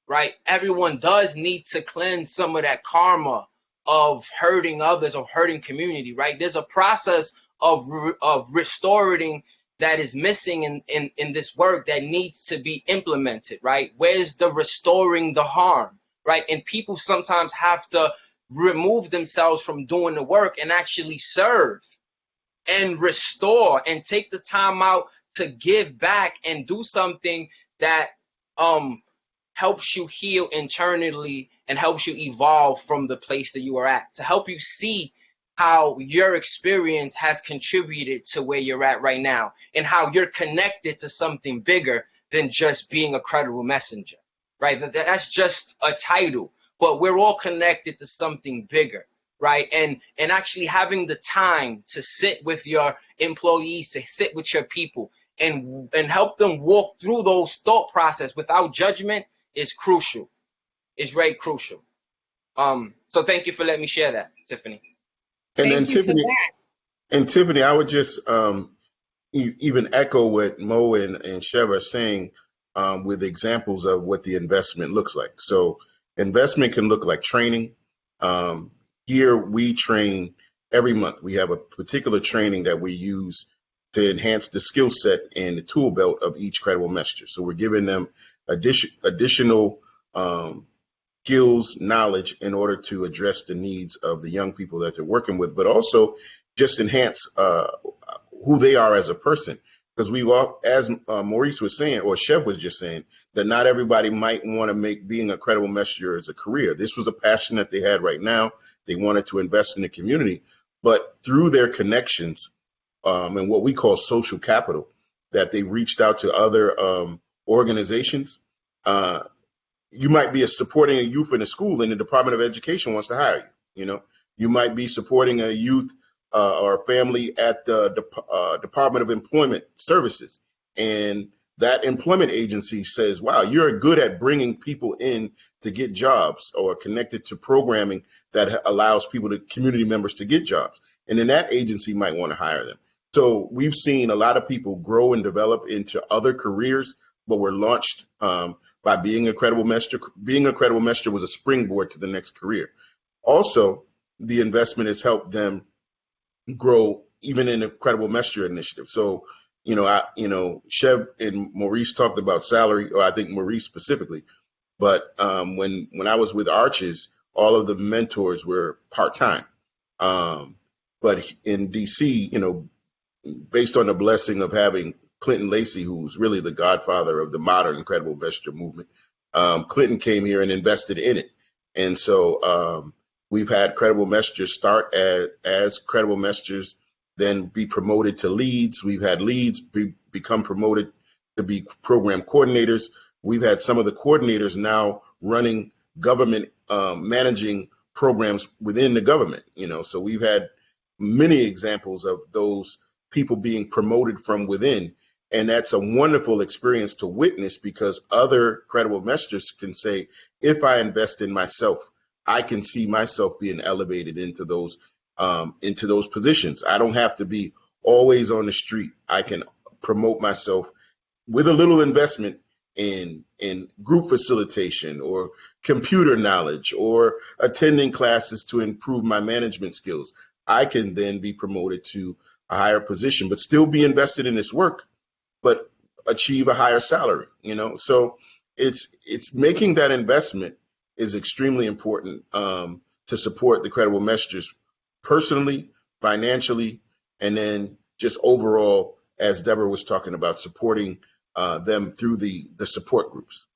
right? Everyone does need to cleanse some of that karma of hurting others, of hurting community, right? There's a process of restoring that is missing in this work that needs to be implemented, right? Where's the restoring the harm, right? And people sometimes have to remove themselves from doing the work and actually serve and restore and take the time out to give back and do something that helps you heal internally and helps you evolve from the place that you are at, to help you see how your experience has contributed to where you're at right now and how you're connected to something bigger than just being a credible messenger, right? That's just a title, but we're all connected to something bigger, right? And actually having the time to sit with your employees, to sit with your people and help them walk through those thought process without judgment is crucial. It's very crucial. So thank you for letting me share that, Tiffany. And then Thank you for that. Tiffany, I would just even echo what Mo and Chev are saying with examples of what the investment looks like. So investment can look like training. Here we train every month. We have a particular training that we use to enhance the skill set and the tool belt of each credible messenger. So we're giving them additional skills, knowledge in order to address the needs of the young people that they're working with, but also just enhance who they are as a person. Because we all, as Maurice was saying, or Chev was just saying, that not everybody might want to make being a credible messenger as a career. This was a passion that they had right now. They wanted to invest in the community, but through their connections and what we call social capital, that they reached out to other organizations. You might be supporting a youth in a school and the Department of Education wants to hire you. You might be supporting a youth or a family at the Department of Employment Services. And that employment agency says, wow, you're good at bringing people in to get jobs or connected to programming that allows community members to get jobs. And then that agency might want to hire them. So we've seen a lot of people grow and develop into other careers, but were launched by being a credible messenger. Being a credible messenger was a springboard to the next career. Also, the investment has helped them grow even in a credible messenger initiative. So, Chev and Maurice talked about salary, or I think Maurice specifically. But when I was with Arches, all of the mentors were part-time. But in DC, based on the blessing of having Clinton Lacey, who's really the godfather of the modern credible messenger movement, Clinton came here and invested in it. And so we've had credible messengers start as credible messengers, then be promoted to leads. We've had leads become promoted to be program coordinators. We've had some of the coordinators now running government, managing programs within the government. So we've had many examples of those people being promoted from within. And that's a wonderful experience to witness, because other credible messengers can say, if I invest in myself, I can see myself being elevated into those positions. I don't have to be always on the street. I can promote myself with a little investment in group facilitation or computer knowledge or attending classes to improve my management skills. I can then be promoted to a higher position, but still be invested in this work, but achieve a higher salary. So it's making that investment is extremely important to support the credible messengers personally, financially, and then just overall, as Deborah was talking about, supporting them through the support groups.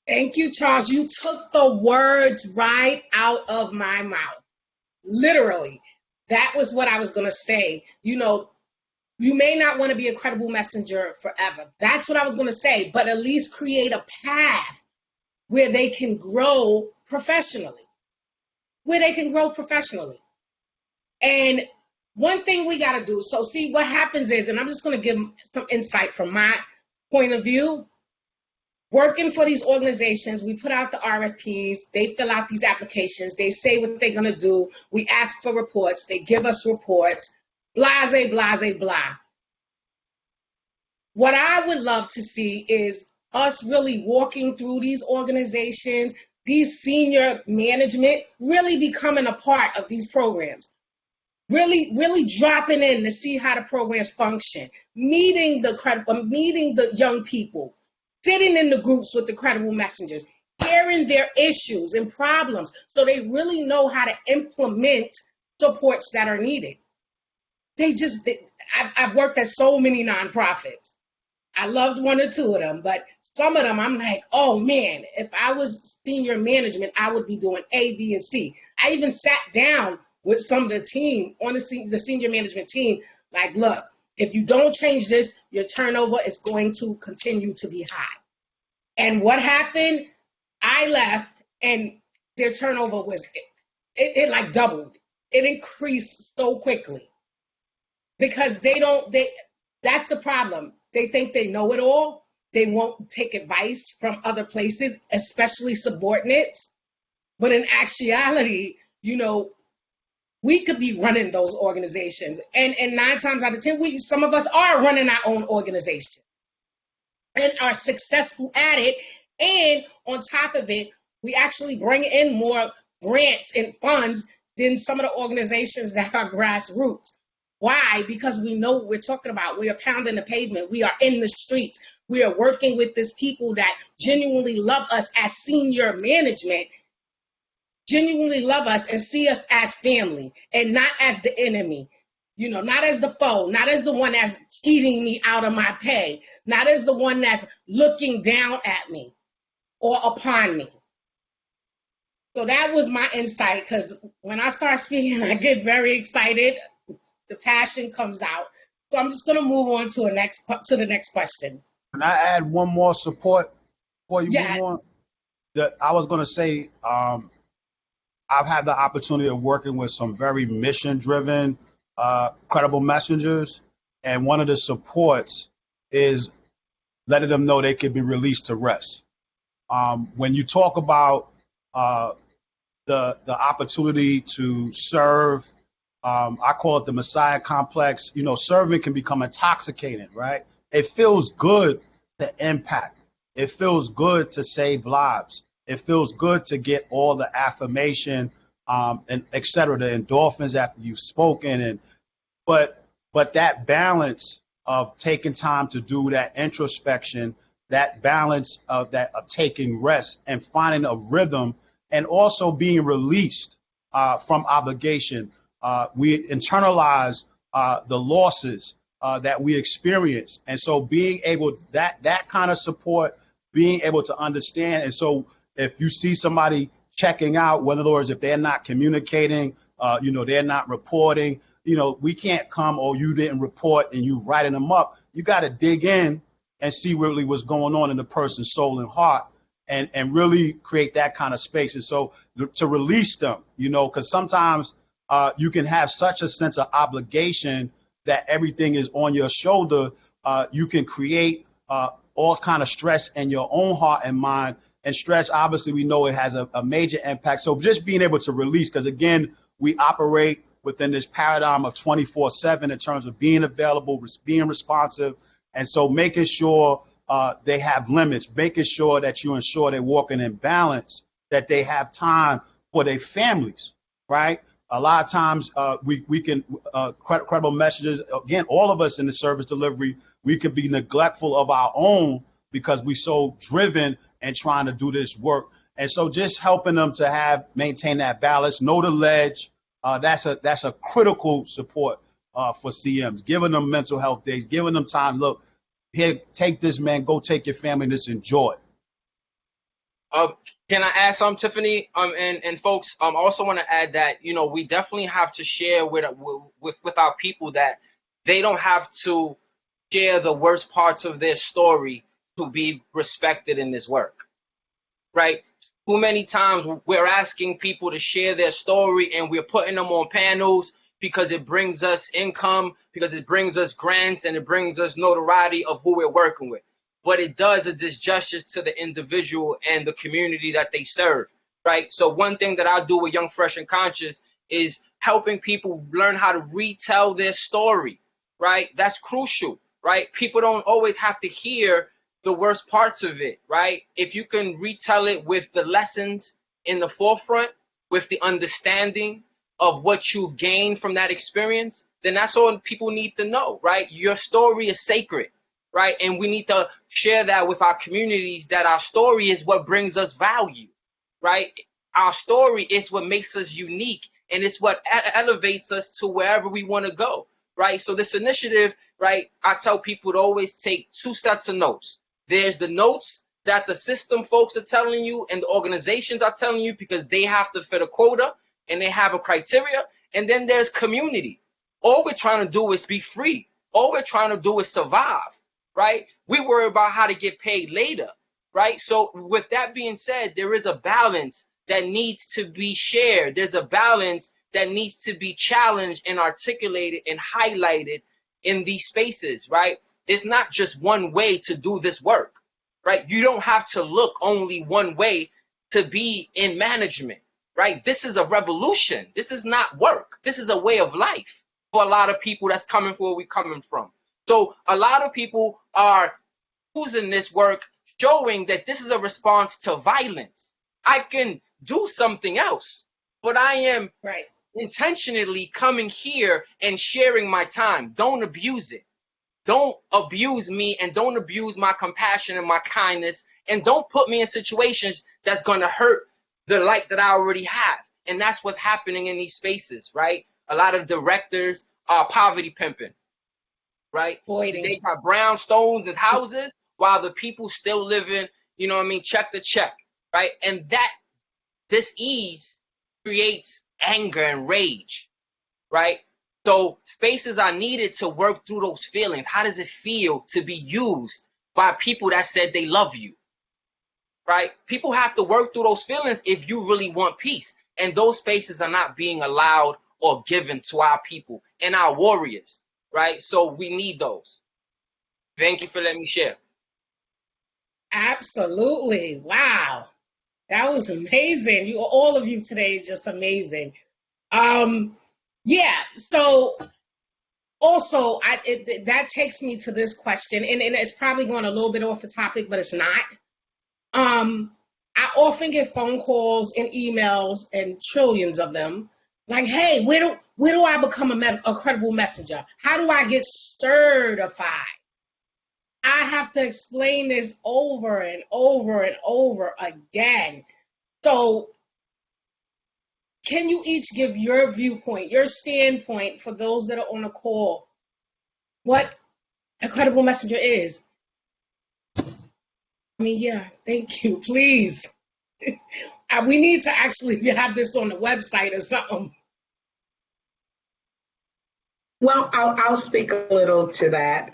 Thank you, Charles. You took the words right out of my mouth. Literally. That was what I was going to say. You may not want to be a credible messenger forever. That's what I was going to say, but at least create a path where they can grow professionally. And one thing we got to do, so see what happens is, and I'm just going to give some insight from my point of view. Working for these organizations, we put out the RFPs, they fill out these applications, they say what they're going to do, we ask for reports, they give us reports, blase, blase, blah. What I would love to see is us really walking through these organizations, these senior management, really becoming a part of these programs. Really dropping in to see how the programs function, meeting the young people, sitting in the groups with the credible messengers, hearing their issues and problems so they really know how to implement supports that are needed. I've worked at so many nonprofits. I loved one or two of them, but some of them I'm like, oh man, if I was senior management, I would be doing A, B, and C. I even sat down with some of the team on the senior management team, like, look, if you don't change this, your turnover is going to continue to be high. And what happened? I left and their turnover it like doubled. It increased so quickly because that's the problem. They think they know it all. They won't take advice from other places, especially subordinates. But in actuality, we could be running those organizations. And 9 times out of 10, some of us are running our own organization and are successful at it. And on top of it, we actually bring in more grants and funds than some of the organizations that are grassroots. Why? Because we know what we're talking about. We are pounding the pavement. We are in the streets. We are working with these people that genuinely love us as senior management, genuinely love us and see us as family and not as the enemy, not as the foe, not as the one that's cheating me out of my pay, not as the one that's looking down at me or upon me. So that was my insight, because when I start speaking, I get very excited. The passion comes out. So I'm just going to move on to the next question. Can I add one more support before you Yeah. move on? I was going to say, I've had the opportunity of working with some very mission-driven, credible messengers, and one of the supports is letting them know they can be released to rest. When you talk about the opportunity to serve, I call it the Messiah complex. Serving can become intoxicating, right? It feels good to impact. It feels good to save lives. It feels good to get all the affirmation, and et cetera, the endorphins after you've spoken. But that balance of taking time to do that introspection, that balance of taking rest and finding a rhythm, and also being released from obligation. We internalize the losses that we experience. And so being able, that kind of support, being able to understand. And so if you see somebody checking out, in other words, if they're not communicating, they're not reporting, we can't come, oh, you didn't report and you writing them up. You got to dig in and see really what's going on in the person's soul and heart, and really create that kind of space. And so to release them, because sometimes you can have such a sense of obligation that everything is on your shoulder. You can create all kind of stress in your own heart and mind. And stress, obviously, we know it has a major impact. So just being able to release, because again, we operate within this paradigm of 24/7 in terms of being available, being responsive. And so making sure they have limits, making sure that you ensure they're walking in balance, that they have time for their families, right? A lot of times we can, credible messages, again, all of us in the service delivery, we could be neglectful of our own because we're so driven and trying to do this work. And so just helping them to maintain that balance, know the ledge, that's a critical support for CMs, giving them mental health days, giving them time. Look, here, take this, man, go take your family, just enjoy it. Can I add something, Tiffany? And folks, I also want to add that, you know, we definitely have to share with our people that they don't have to share the worst parts of their story to be respected in this work, right? Too many times we're asking people to share their story and we're putting them on panels because it brings us income, because it brings us grants, and it brings us notoriety of who we're working with. But it does a disjustice to the individual and the community that they serve, right? So one thing that I do with Young, Fresh, and Conscious is helping people learn how to retell their story, right? That's crucial, right? People don't always have to hear the worst parts of it, right? If you can retell it with the lessons in the forefront, with the understanding of what you've gained from that experience, then that's all people need to know, right? Your story is sacred, right? And we need to share that with our communities, that our story is what brings us value, right? Our story is what makes us unique, and it's what elevates us to wherever we want to go, right? So this initiative, right, I tell people to always take 2 sets of notes. There's the notes that the system folks are telling you and the organizations are telling you because they have to fit a quota and they have a criteria. And then there's community. All we're trying to do is be free. All we're trying to do is survive, right? We worry about how to get paid later, right? So with that being said, there is a balance that needs to be shared. There's a balance that needs to be challenged and articulated and highlighted in these spaces, right? It's not just one way to do this work, right? You don't have to look only one way to be in management, right? This is a revolution. This is not work. This is a way of life for a lot of people that's coming from where we're coming from. So a lot of people are using this work, showing that this is a response to violence. I can do something else, but I am intentionally coming here and sharing my time. Don't abuse it. Don't abuse me, and don't abuse my compassion and my kindness, and don't put me in situations that's going to hurt the light that I already have. And that's what's happening in these spaces, right? A lot of directors are poverty pimping, right? They got brownstones and houses while the people still living, you know what I mean, check to check, right? And that dis-ease creates anger and rage, right? So spaces are needed to work through those feelings. How does it feel to be used by people that said they love you, right? People have to work through those feelings if you really want peace. And those spaces are not being allowed or given to our people and our warriors, right? So we need those. Thank you for letting me share. Absolutely. Wow. That was amazing. All of you today, just amazing. Yeah, so also that takes me to this question, and it's probably going a little bit off the topic, but it's not. I often get phone calls and emails, and trillions of them, like, hey, where do I become a credible messenger? How do I get certified? I have to explain this over and over and over again. So can you each give your viewpoint, your standpoint for those that are on the call, what a credible messenger is? I mean, yeah, thank you, please. We need to actually have this on the website or something. Well, I'll speak a little to that.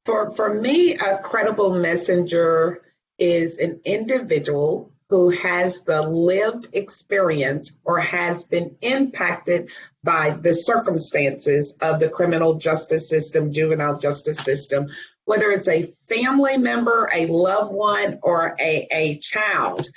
For me, a credible messenger is an individual who has the lived experience or has been impacted by the circumstances of the criminal justice system, juvenile justice system, whether it's a family member, a loved one, or a child.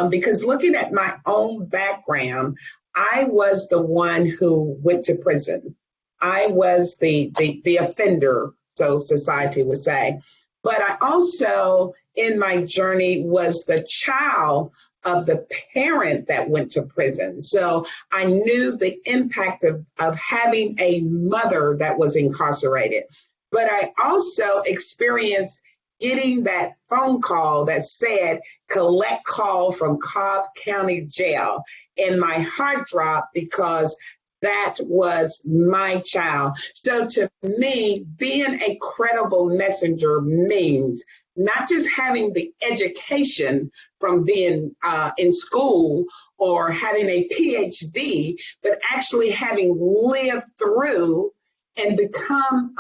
Because looking at my own background, I was the one who went to prison. I was the offender, so society would say. But I also, in my journey, was the child of the parent that went to prison. So I knew the impact of having a mother that was incarcerated. But I also experienced getting that phone call that said, collect call from Cobb County Jail. And my heart dropped because that was my child. So to me, being a credible messenger means not just having the education from being in school or having a PhD, but actually having lived through and become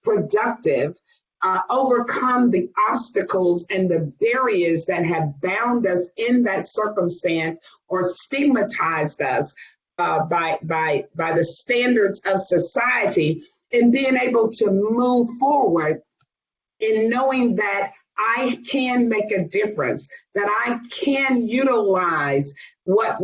productive, overcome the obstacles and the barriers that have bound us in that circumstance or stigmatized us by the standards of society, and being able to move forward in knowing that I can make a difference, that I can utilize what,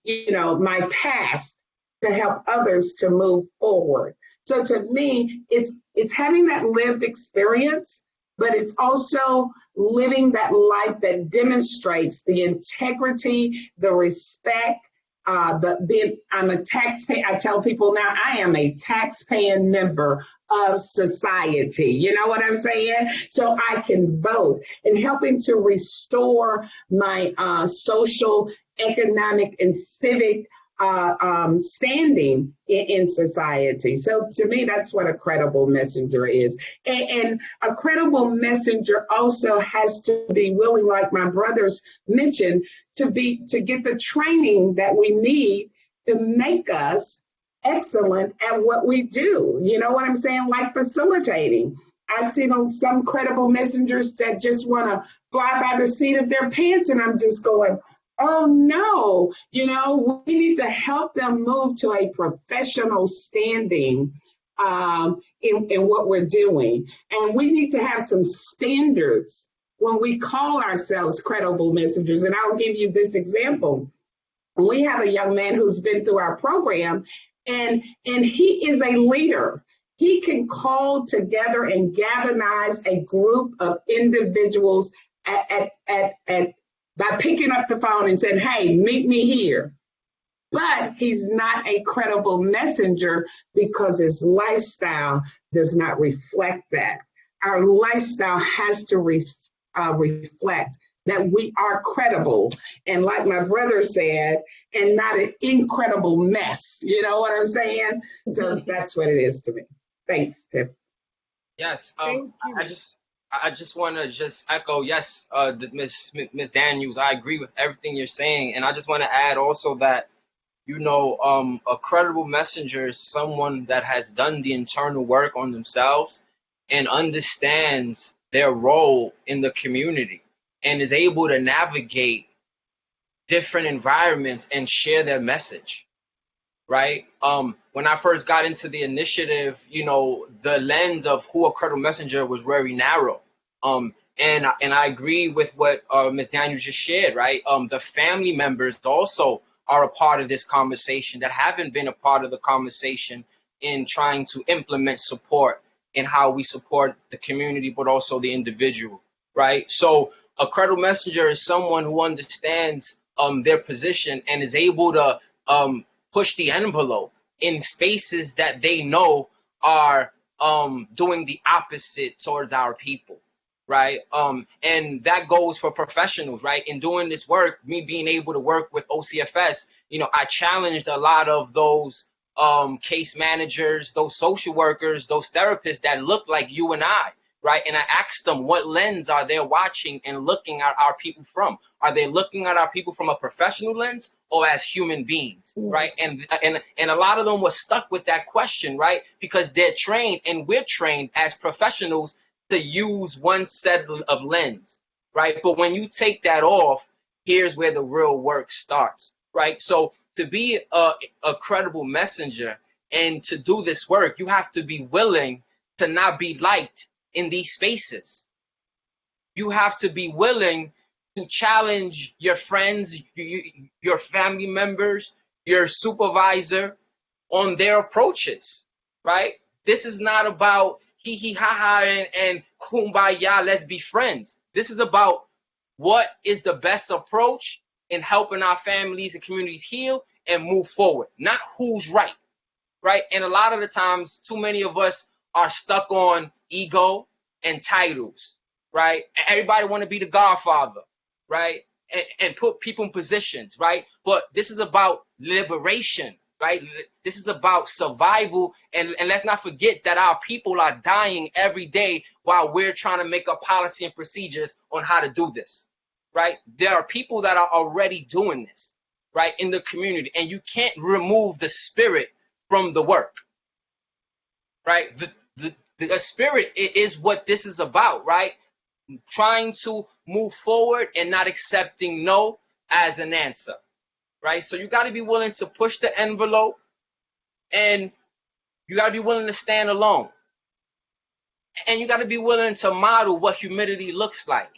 my past to help others to move forward. So to me, it's having that lived experience, but it's also living that life that demonstrates the integrity, the respect, I'm a taxpayer. I tell people now I am a tax-paying member of society. You know what I'm saying? So I can vote, and helping to restore my social, economic, and civic standing in society. So to me, that's what a credible messenger is. And a credible messenger also has to be willing, like my brothers mentioned, to get the training that we need to make us excellent at what we do. You know what I'm saying? Like facilitating. I've seen on some credible messengers that just want to fly by the seat of their pants, and I'm just going, oh no, we need to help them move to a professional standing in what we're doing. And we need to have some standards when we call ourselves credible messengers. And I'll give you this example. We have a young man who's been through our program, and he is a leader. He can call together and galvanize a group of individuals by picking up the phone and saying, hey, meet me here. But he's not a credible messenger because his lifestyle does not reflect that. Our lifestyle has to reflect that we are credible. And like my brother said, and not an incredible mess. You know what I'm saying? So that's what it is to me. Thanks, Tiff. Yes. I just want to just echo, yes, Miss Daniels, I agree with everything you're saying. And I just want to add also that, a credible messenger is someone that has done the internal work on themselves and understands their role in the community and is able to navigate different environments and share their message. Right? When I first got into the initiative, the lens of who a credible messenger was very narrow. And I agree with what Ms. Daniels just shared, right? The family members also are a part of this conversation that haven't been a part of the conversation in trying to implement support in how we support the community, but also the individual, right? So a credible messenger is someone who understands their position and is able to push the envelope in spaces that they know are doing the opposite towards our people, right? And that goes for professionals, right? In doing this work, me being able to work with OCFS, I challenged a lot of those case managers, those social workers, those therapists that look like you and I, right? And I asked them, what lens are they watching and looking at our people from? Are they looking at our people from a professional lens or as human beings, right? And a lot of them were stuck with that question, right? Because they're trained and we're trained as professionals to use one set of lens, right? But when you take that off, here's where the real work starts, right? So to be a credible messenger and to do this work, you have to be willing to not be liked in these spaces. You have to be willing to challenge your friends, your family members, your supervisor on their approaches, right? This is not about hee hee ha ha and kumbaya, let's be friends. This is about what is the best approach in helping our families and communities heal and move forward, not who's right, right? And a lot of the times, too many of us are stuck on ego and titles, right? And everybody want to be the godfather, right? And put people in positions, right? But this is about liberation, right? This is about survival, and let's not forget that our people are dying every day while we're trying to make up policy and procedures on how to do this, right? There are people that are already doing this, right, in the community, and you can't remove the spirit from the work, right? The spirit is what this is about, right? Trying to move forward and not accepting no as an answer, right? So you got to be willing to push the envelope, and you got to be willing to stand alone, and you got to be willing to model what humility looks like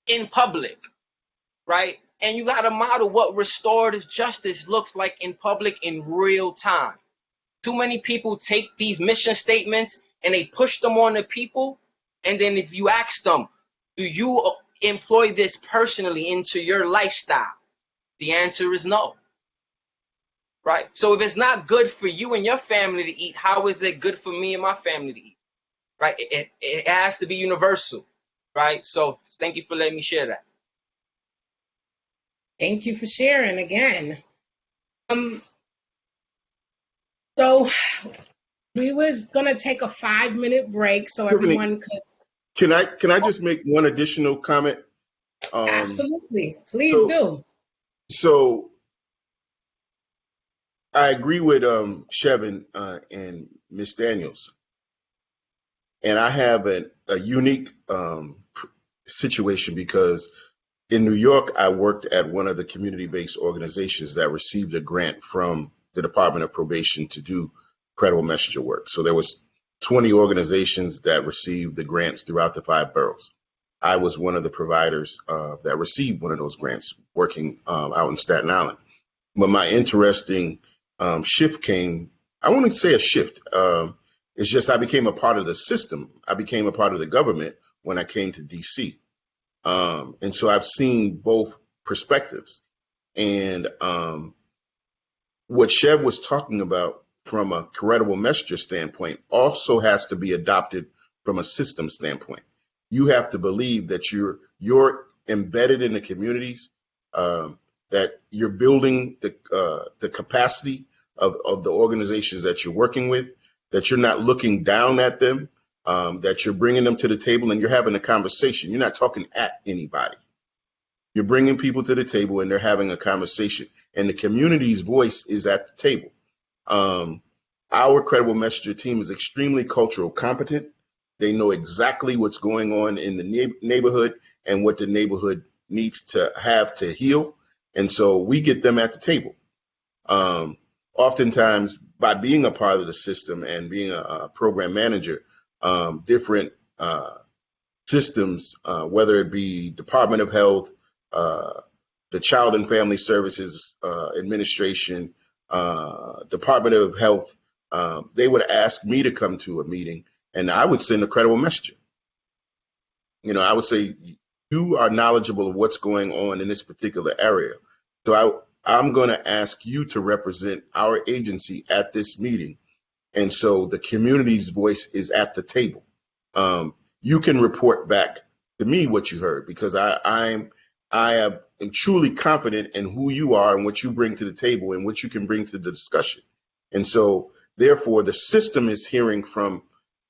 in public, right? And you got to model what restorative justice looks like in public in real time. Too many people take these mission statements and they push them on the people, and then if you ask them, do you employ this personally into your lifestyle? The answer is no, right? So if it's not good for you and your family to eat, how is it good for me and my family to eat, right? It has to be universal, right? So thank you for letting me share that. Thank you for sharing again. So we was gonna take a 5-minute break so everyone could. Can I just make one additional comment? Absolutely, please do. So I agree with Chevin and Ms. Daniels, and I have a unique situation because in New York, I worked at one of the community-based organizations that received a grant from the Department of Probation to do credible messenger work. So there was 20 organizations that received the grants throughout the 5 boroughs. I was one of the providers that received one of those grants working out in Staten Island. But my interesting shift came, I wouldn't say a shift, it's just I became a part of the system. I became a part of the government when I came to DC. And so I've seen both perspectives. And what Chev was talking about from a credible messenger standpoint also has to be adopted from a system standpoint. You have to believe that you're embedded in the communities, that you're building the capacity of the organizations that you're working with, that you're not looking down at them, that you're bringing them to the table and you're having a conversation. You're not talking at anybody. You're bringing people to the table and they're having a conversation, and the community's voice is at the table. Our credible messenger team is extremely cultural competent. They know exactly what's going on in the neighborhood and what the neighborhood needs to have to heal. And so we get them at the table. Oftentimes, by being a part of the system and being a program manager, different systems, whether it be Department of Health, the Child and Family Services Administration, Department of Health, they would ask me to come to a meeting, and I would send a credible messenger. You know, I would say, you are knowledgeable of what's going on in this particular area. So I'm going to ask you to represent our agency at this meeting. And so the community's voice is at the table. You can report back to me what you heard, because I am truly confident in who you are and what you bring to the table and what you can bring to the discussion. And so therefore the system is hearing from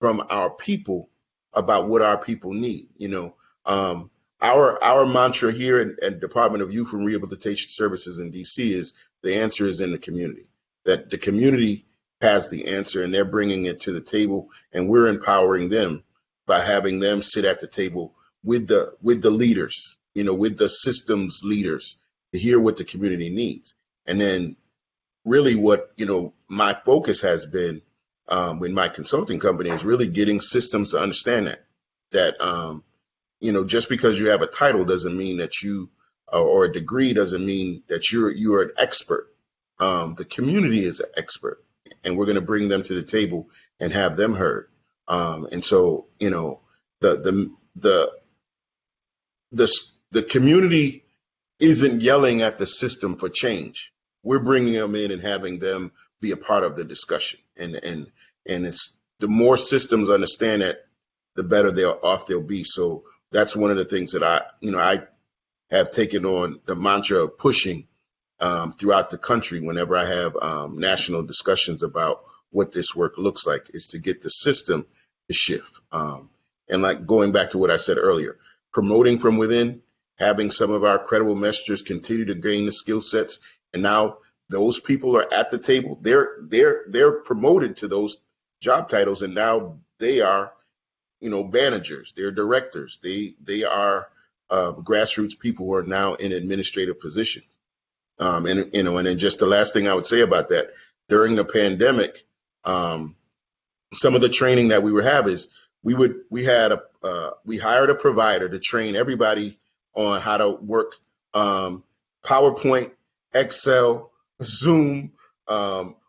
our people about what our people need. You know, our mantra here at Department of Youth and Rehabilitation Services in DC is the answer is in the community, that the community has the answer and they're bringing it to the table, and we're empowering them by having them sit at the table with the leaders, you know, with the systems leaders, to hear what the community needs. And then really what, you know, my focus has been with my consulting company is really getting systems to understand that, you know, just because you have a title doesn't mean that you, or a degree doesn't mean that you're an expert. The community is an expert, and we're going to bring them to the table and have them heard. And so, you know, the community isn't yelling at the system for change. We're bringing them in and having them be a part of the discussion. And it's the more systems understand that, the better they'll be. So that's one of the things that I have taken on the mantra of pushing throughout the country whenever I have national discussions about what this work looks like, is to get the system to shift. And like going back to what I said earlier, promoting from within, having some of our credible messengers continue to gain the skill sets, and now those people are at the table. They're promoted to those job titles, and now they are, managers. They're directors. They are grassroots people who are now in administrative positions. And then just the last thing I would say about that, during the pandemic, some of the training that we would have is we hired a provider to train everybody on how to work PowerPoint, Excel, Zoom,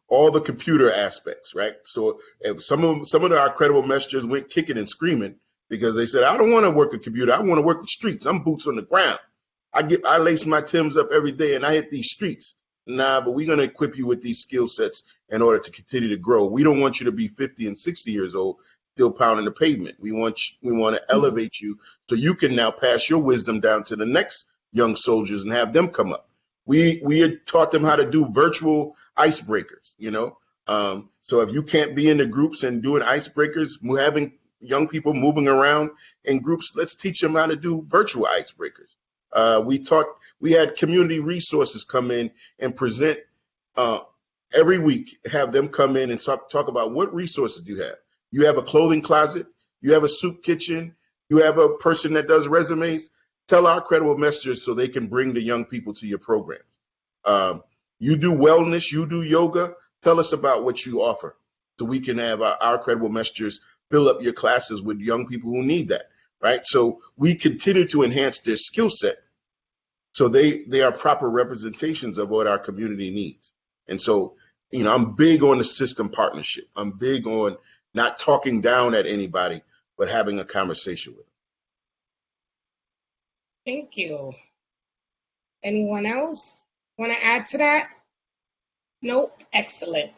all the computer aspects, right? So if some of our credible messengers went kicking and screaming because they said, I don't want to work a computer. I want to work the streets. I'm boots on the ground. I lace my Timbs up every day and I hit these streets. Nah, but we're going to equip you with these skill sets in order to continue to grow. We don't want you to be 50 and 60 years old still pounding the pavement. We want to elevate you so you can now pass your wisdom down to the next young soldiers and have them come up. We had taught them how to do virtual icebreakers, So if you can't be in the groups and doing icebreakers, having young people moving around in groups, let's teach them how to do virtual icebreakers. We had community resources come in and present every week, have them come in and talk about what resources do you have. You have a clothing closet, you have a soup kitchen, you have a person that does resumes. Tell our credible messengers so they can bring the young people to your programs. You do wellness, you do yoga. Tell us about what you offer so we can have our credible messengers fill up your classes with young people who need that, right? So we continue to enhance their skill set so they are proper representations of what our community needs. And so, I'm big on the system partnership. I'm big on not talking down at anybody, but having a conversation with them. Thank you. Anyone else want to add to that? Nope. Excellent.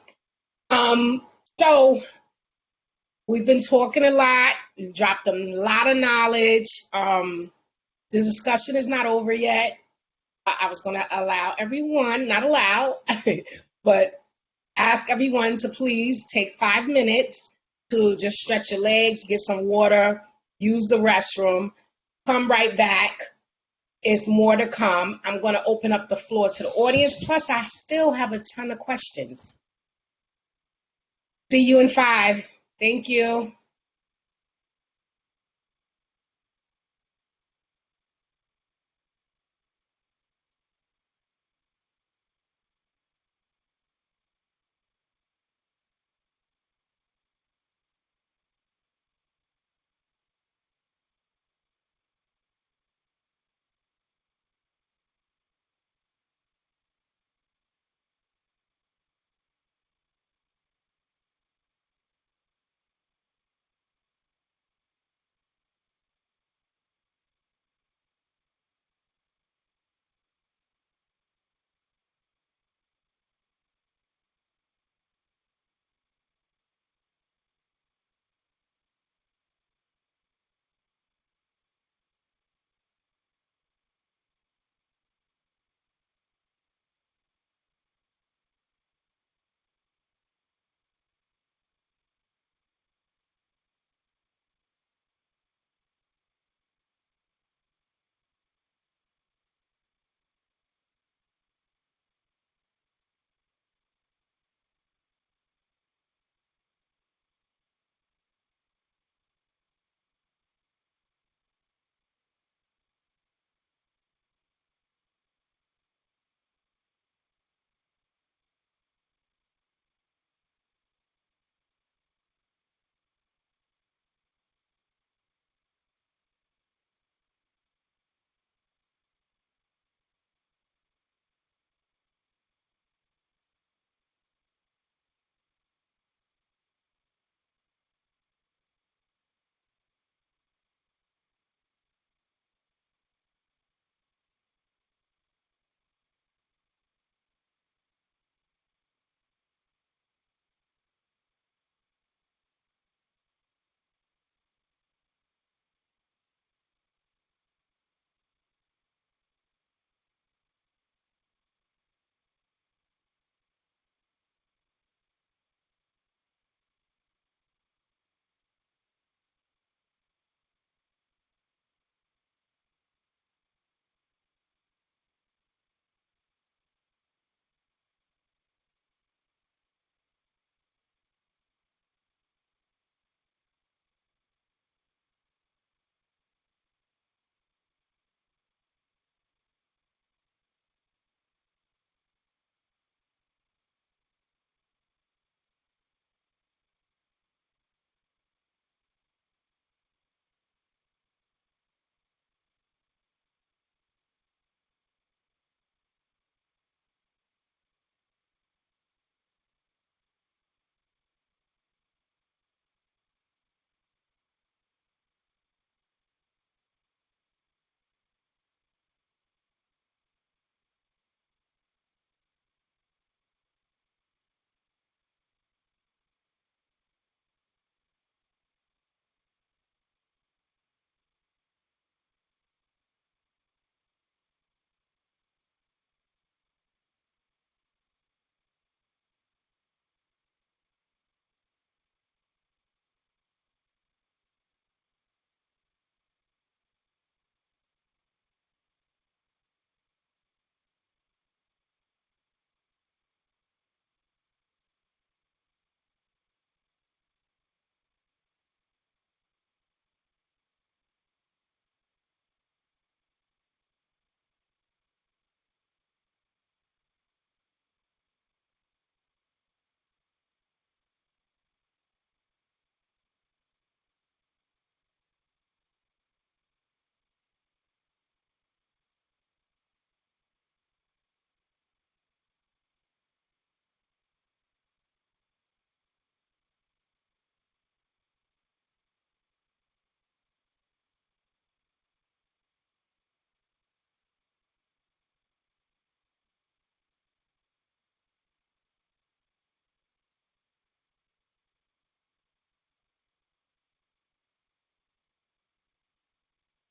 So we've been talking a lot. We've dropped a lot of knowledge. The discussion is not over yet. I was going to allow everyone, not allow, but ask everyone to please take 5 minutes to just stretch your legs, get some water, use the restroom, come right back. It's more to come. I'm going to open up the floor to the audience. Plus, I still have a ton of questions. See you in 5. Thank you.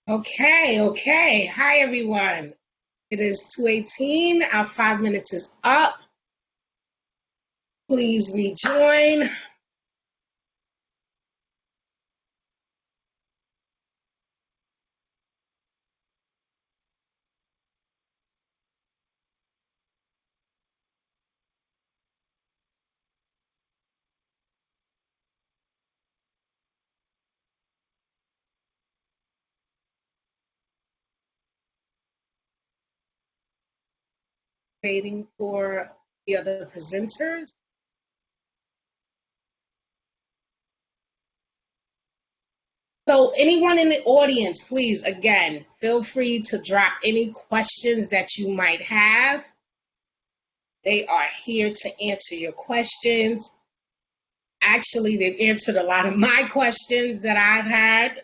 Okay. Hi, everyone. It is 2:18. Our 5 minutes is up. Please rejoin. Waiting for the other presenters. So anyone in the audience, please, again, feel free to drop any questions that you might have. They are here to answer your questions. Actually, they've answered a lot of my questions that I've had.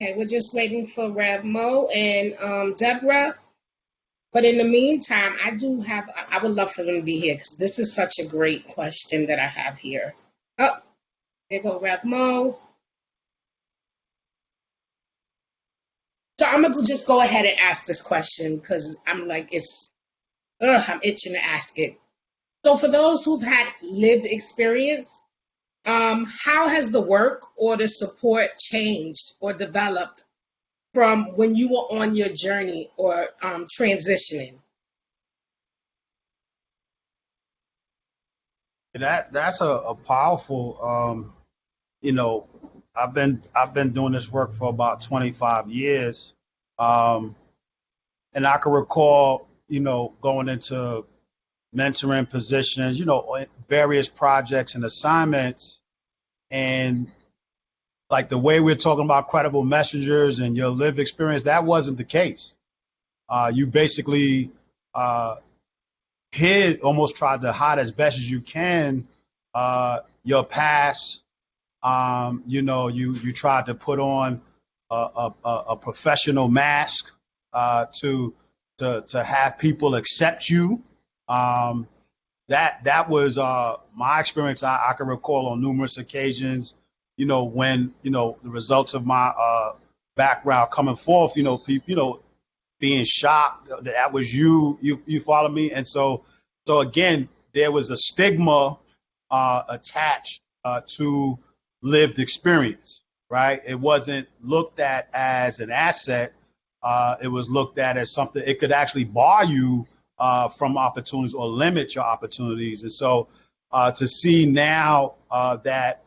Okay, we're just waiting for Rev Mo and Deborah. But in the meantime, I would love for them to be here because this is such a great question that I have here. Oh, there go Rev Mo. So I'm going to just go ahead and ask this question because I'm like, I'm itching to ask it. So for those who've had lived experience, how has the work or the support changed or developed from when you were on your journey or transitioning? That's a powerful. You know, I've been doing this work for about 25 years, and I can recall, going into mentoring positions, various projects and assignments, and like the way we're talking about credible messengers and your lived experience, that wasn't the case. You basically almost tried to hide as best as you can your past. You tried to put on a professional mask to have people accept you. That was my experience. I can recall on numerous occasions. When the results of my background coming forth. People, being shocked that was you. You follow me? And so again, there was a stigma attached to lived experience, right? It wasn't looked at as an asset. It was looked at as something, it could actually bar you from opportunities or limit your opportunities. And so to see now that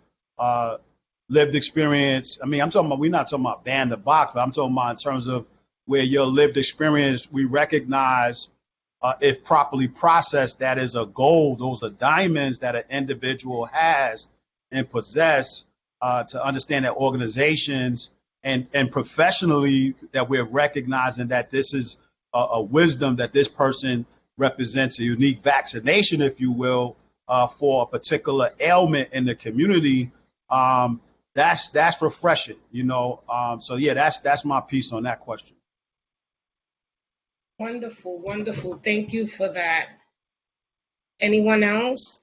lived experience, I mean, we're not talking about ban the box, but I'm talking about in terms of where your lived experience, we recognize if properly processed, that is a gold. Those are diamonds that an individual has and possess to understand that organizations and professionally that we're recognizing that this is a wisdom that this person represents a unique vaccination, if you will, for a particular ailment in the community. That's refreshing, So yeah, that's my piece on that question. Wonderful. Thank you for that. Anyone else?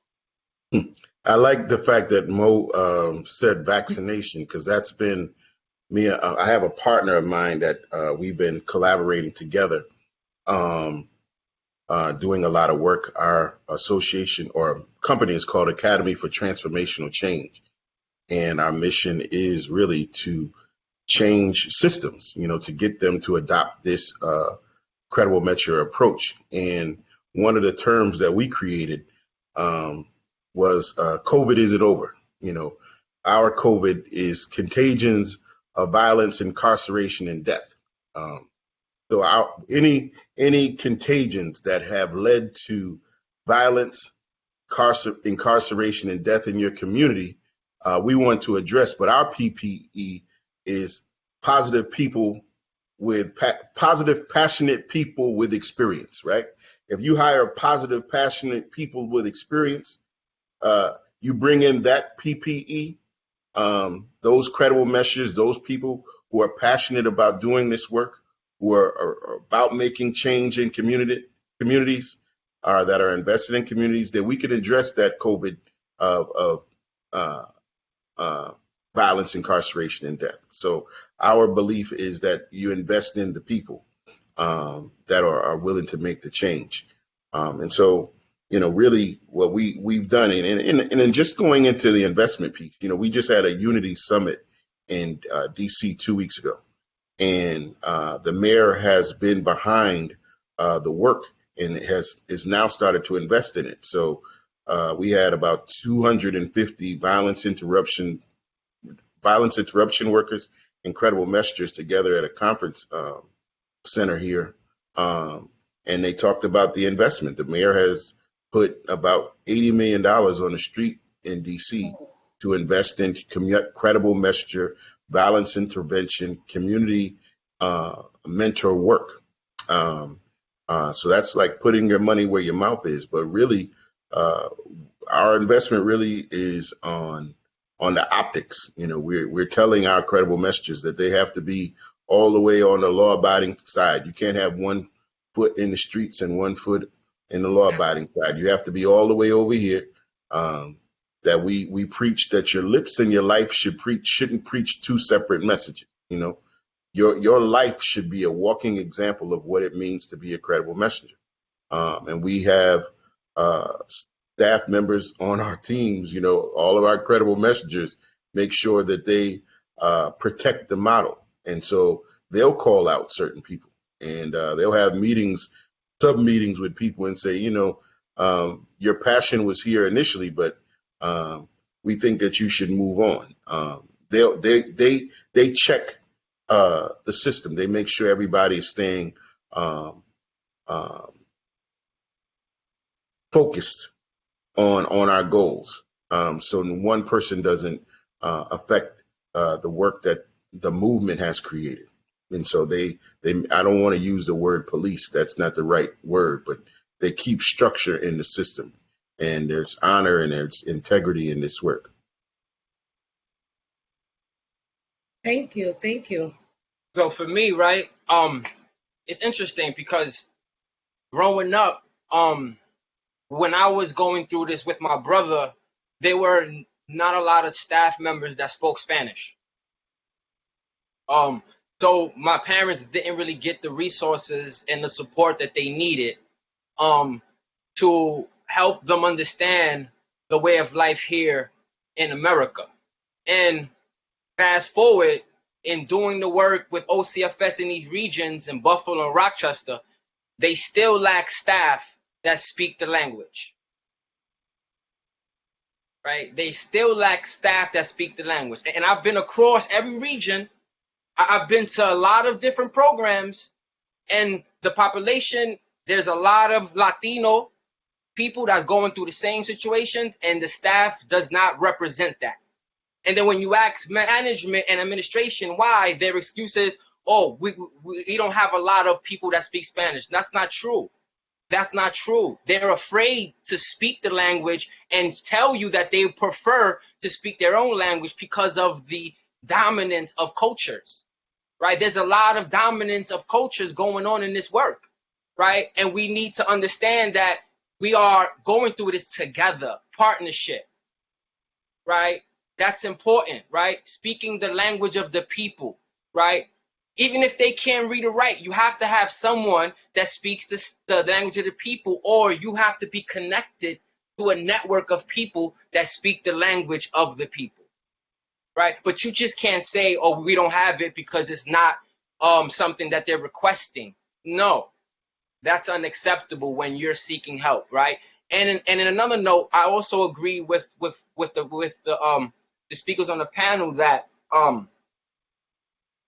I like the fact that Mo said vaccination, because that's been me. I have a partner of mine that we've been collaborating together, doing a lot of work. Our association or company is called Academy for Transformational Change. And our mission is really to change systems, to get them to adopt this credible measure approach. And one of the terms that we created was COVID isn't over. Our COVID is contagions of violence, incarceration, and death. So any contagions that have led to violence, incarceration, and death in your community, we want to address. But our PPE is positive people with positive, passionate people with experience, right? If you hire positive, passionate people with experience, you bring in that PPE, those credible messengers, those people who are passionate about doing this work, who are about making change in communities, that are invested in communities, that we can address that COVID of violence, incarceration, and death. So our belief is that you invest in the people that are willing to make the change. And so, really what we've done, and then just going into the investment piece, we just had a Unity Summit in DC 2 weeks ago. And the mayor has been behind the work and is now started to invest in it. So we had about 250 violence interruption workers, incredible messengers together at a conference center here. And they talked about the investment. The mayor has put about $80 million on the street in DC to invest in credible messenger, violence intervention, community mentor work. So that's like putting your money where your mouth is. But really, our investment really is on the optics. We're telling our credible messengers that they have to be all the way on the law-abiding side. You can't have one foot in the streets and one foot in the law-abiding side. You have to be all the way over here. That we preach that your lips and your life shouldn't preach two separate messages. Your life should be a walking example of what it means to be a credible messenger. And we have staff members on our teams. All of our credible messengers make sure that they protect the model. And so they'll call out certain people, and they'll have sub-meetings with people and say, your passion was here initially, but we think that you should move on. They check the system. They make sure everybody is staying focused on our goals. So one person doesn't affect the work that the movement has created. And so I don't want to use the word police. That's not the right word, but they keep structure in the system, and there's honor and there's integrity in this work. Thank you. Thank you. So for me, right, it's interesting because growing up, when I was going through this with my brother, there were not a lot of staff members that spoke Spanish. So my parents didn't really get the resources and the support that they needed to help them understand the way of life here in America. And fast forward, in doing the work with OCFS in these regions in Buffalo and Rochester, they still lack staff that speak the language. Right? They still lack staff that speak the language. And I've been across every region. I've been to a lot of different programs, and the population, there's a lot of Latino people that are going through the same situations, and the staff does not represent that. And then when you ask management and administration why, their excuse is, oh, we don't have a lot of people that speak Spanish. That's not true. That's not true. They're afraid to speak the language and tell you that they prefer to speak their own language because of the dominance of cultures, right? There's a lot of dominance of cultures going on in this work, right? And we need to understand that we are going through this together, partnership, right? That's important, right? Speaking the language of the people, right? Even if they can't read or write, you have to have someone that speaks the language of the people, or you have to be connected to a network of people that speak the language of the people, right? But you just can't say, oh, we don't have it because it's not something that they're requesting. No, that's unacceptable when you're seeking help, right? And in another note, I also agree with the speakers on the panel that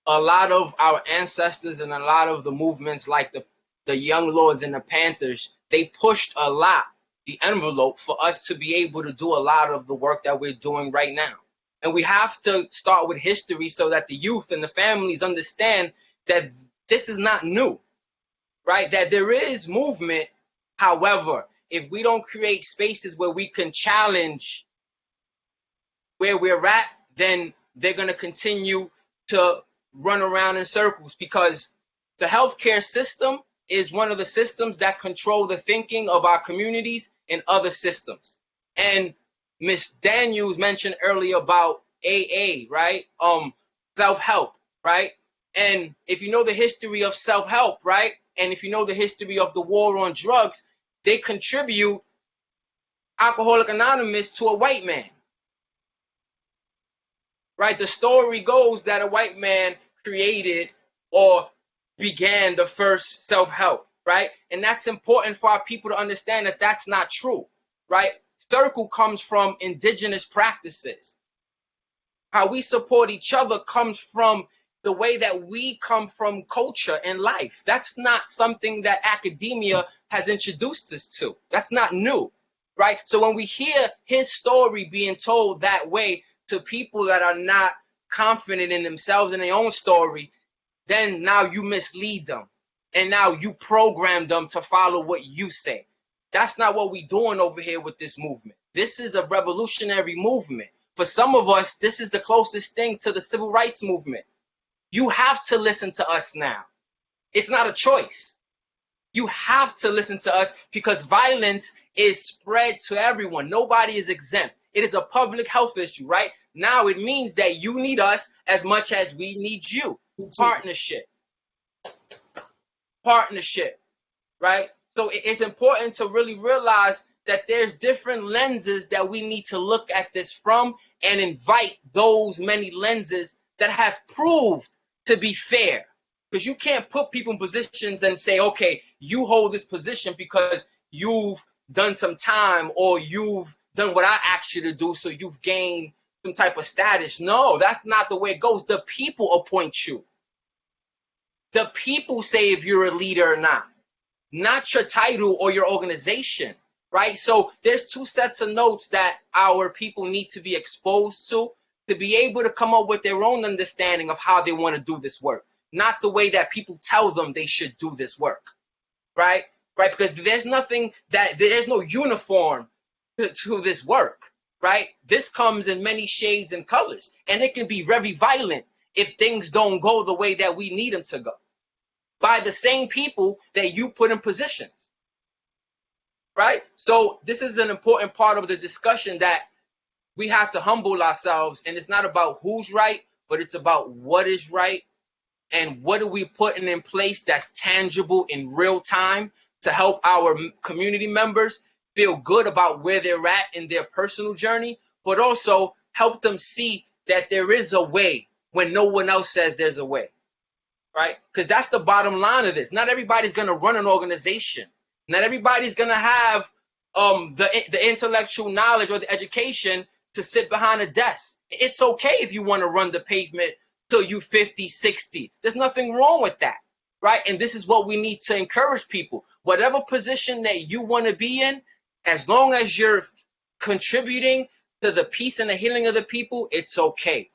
a lot of our ancestors and a lot of the movements like the Young Lords and the Panthers, they pushed a lot the envelope for us to be able to do a lot of the work that we're doing right now. And we have to start with history so that the youth and the families understand that this is not new, right? That there is movement However, if we don't create spaces where we can challenge where we're at, then they're going to continue to run around in circles, because the healthcare system is one of the systems that control the thinking of our communities and other systems. And Ms. Daniels mentioned earlier about AA, right? Self-help, right? And if you know the history of self-help, right? And if you know the history of the war on drugs, they contribute Alcoholics Anonymous to a white man, right? The story goes that a white man created or began the first self-help, right? And that's important for our people to understand that that's not true, right? Circle comes from indigenous practices. How we support each other comes from the way that we come from culture and life. That's not something that academia has introduced us to. That's not new, right? So when we hear his story being told that way to people that are not confident in themselves and their own story, then now you mislead them. And now you program them to follow what you say. That's not what we're doing over here with this movement. This is a revolutionary movement. For some of us, this is the closest thing to the civil rights movement. You have to listen to us now. It's not a choice. You have to listen to us because violence is spread to everyone. Nobody is exempt. It is a public health issue, right? Now it means that you need us as much as we need you. Partnership. Partnership, right? So it's important to really realize that there's different lenses that we need to look at this from and invite those many lenses that have proved to be fair. Because you can't put people in positions and say, okay, you hold this position because you've done some time or you've done what I asked you to do, so you've gained some type of status. No, that's not the way it goes. The people appoint you. The people say if you're a leader or not your title or your organization, right? So there's two sets of notes that our people need to be exposed to be able to come up with their own understanding of how they want to do this work, not the way that people tell them they should do this work, right? Right? Because there's no uniform to this work, right? This comes in many shades and colors, and it can be very violent if things don't go the way that we need them to go, by the same people that you put in positions, right? So this is an important part of the discussion, that we have to humble ourselves, and it's not about who's right, but it's about what is right, and what are we putting in place that's tangible in real time to help our community members feel good about where they're at in their personal journey, but also help them see that there is a way when no one else says there's a way. Right? Because that's the bottom line of this. Not everybody's going to run an organization. Not everybody's going to have the intellectual knowledge or the education to sit behind a desk. It's okay if you want to run the pavement till you 50, 60. There's nothing wrong with that. Right? And this is what we need to encourage people. Whatever position that you want to be in, as long as you're contributing to the peace and the healing of the people, it's okay.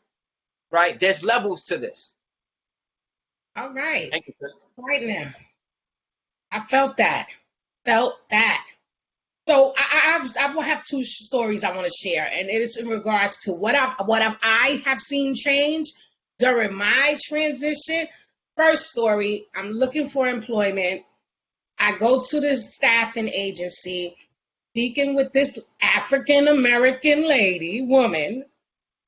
Right? There's levels to this. All right. Thank you, sir. Right now. I felt that. So I will have two stories I want to share, and it is in regards to what I have seen change during my transition. First story, I'm looking for employment. I go to this staffing agency, speaking with this African-American woman,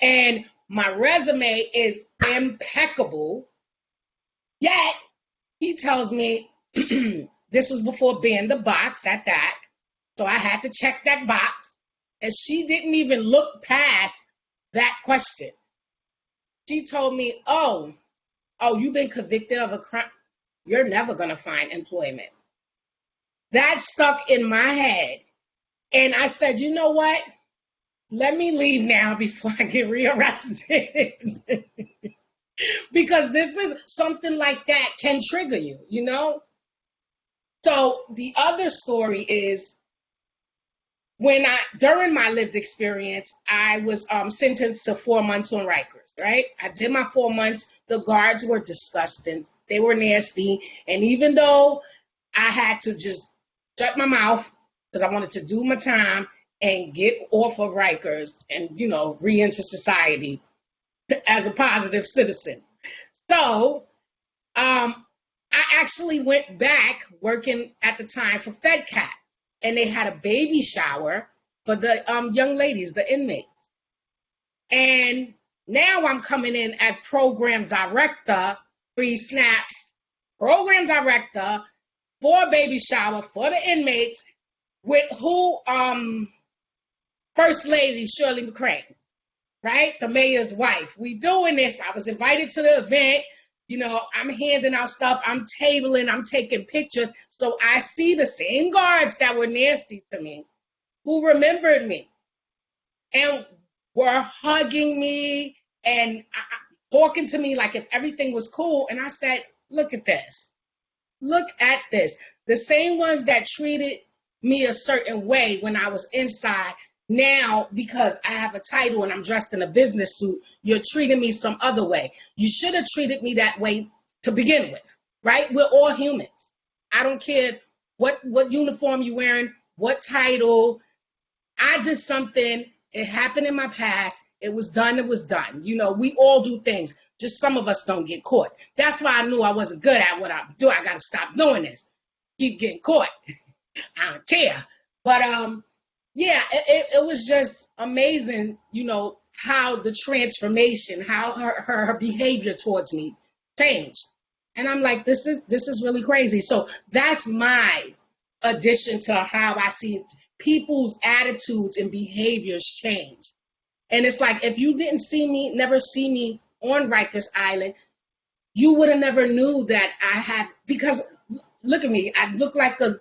and my resume is impeccable. Yet, he tells me, this was before being the box at that, so I had to check that box, and she didn't even look past that question. She told me, oh, you've been convicted of a crime. You're never going to find employment. That stuck in my head, and I said, you know what? Let me leave now before I get rearrested. Because this is something like that can trigger you, you know? So the other story is during my lived experience, I was sentenced to 4 months on Rikers, right? I did my 4 months. The guards were disgusting. They were nasty. And even though I had to just shut my mouth because I wanted to do my time and get off of Rikers and, re-enter society as a positive citizen. So I actually went back working at the time for FedCat, and they had a baby shower for the young ladies, the inmates. And now I'm coming in as program director, free snaps, program director for a baby shower for the inmates with First Lady Shirley McCray, right? The mayor's wife. We doing this. I was invited to the event. I'm handing out stuff. I'm tabling. I'm taking pictures. So I see the same guards that were nasty to me who remembered me and were hugging me and talking to me like if everything was cool. And I said, look at this. Look at this. The same ones that treated me a certain way when I was inside, now, because I have a title and I'm dressed in a business suit, you're treating me some other way. You should have treated me that way to begin with, right? We're all humans. I don't care what uniform you're wearing, what title. I did something. It happened in my past. It was done. It was done. We all do things. Just some of us don't get caught. That's why I knew I wasn't good at what I do. I got to stop doing this. Keep getting caught. I don't care. But, yeah, it was just amazing, how the transformation, how her behavior towards me changed. And I'm like, this is really crazy. So that's my addition to how I see people's attitudes and behaviors change. And it's like, if you didn't never see me on Rikers Island, you would have never knew that I had, because look at me. I look like a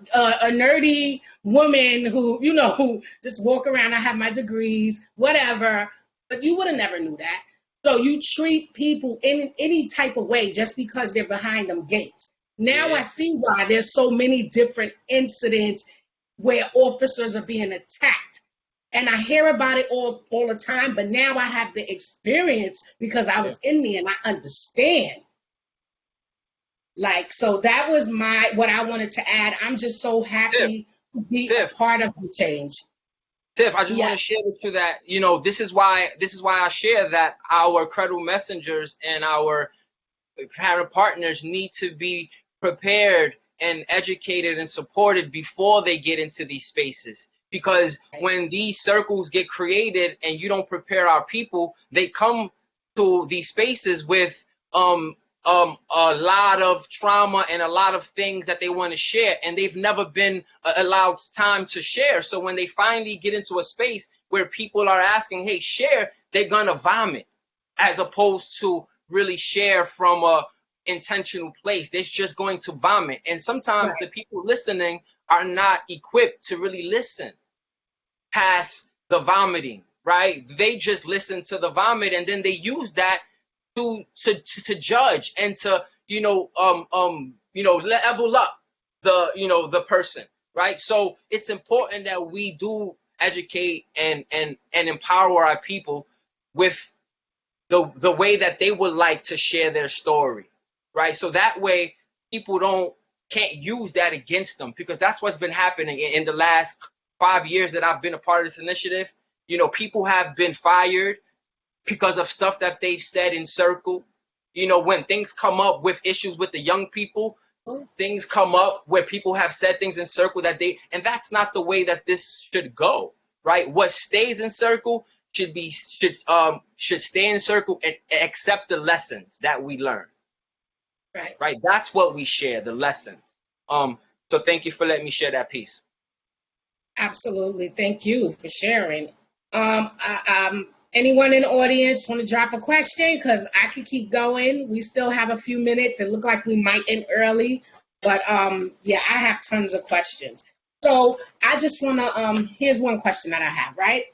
nerdy woman who just walk around. I have my degrees, whatever. But you would have never knew that. So you treat people in any type of way just because they're behind them gates. Now I see why there's so many different incidents where officers are being attacked. And I hear about it all the time. But now I have the experience because I was in me and I understand. So that was what I wanted to add. I'm just so happy to be a part of the change. Tiff, I just want to share with you that, this is why I share that our credible messengers and our parent partners need to be prepared and educated and supported before they get into these spaces. Because when these circles get created and you don't prepare our people, they come to these spaces with a lot of trauma and a lot of things that they want to share, and they've never been allowed time to share. So when they finally get into a space where people are asking, hey, share, they're gonna vomit, as opposed to really share from a intentional place. They're just going to vomit. And sometimes the people listening are not equipped to really listen past the vomiting, right? They just listen to the vomit, and then they use that to judge and to level up the person, right? So it's important that we do educate and empower our people with the way that they would like to share their story, right? So that way people can't use that against them, because that's what's been happening in the last 5 years that I've been a part of this initiative. People have been fired because of stuff that they've said in circle. When things come up with issues with the young people, things come up where people have said things in circle and that's not the way that this should go, right? What stays in circle should stay in circle and accept the lessons that we learn. Right. That's what we share, the lessons. So thank you for letting me share that piece. Absolutely. Thank you for sharing. Anyone in the audience want to drop a question? Because I could keep going. We still have a few minutes. It looked like we might end early. But, I have tons of questions. So I just want to, here's one question that I have, right?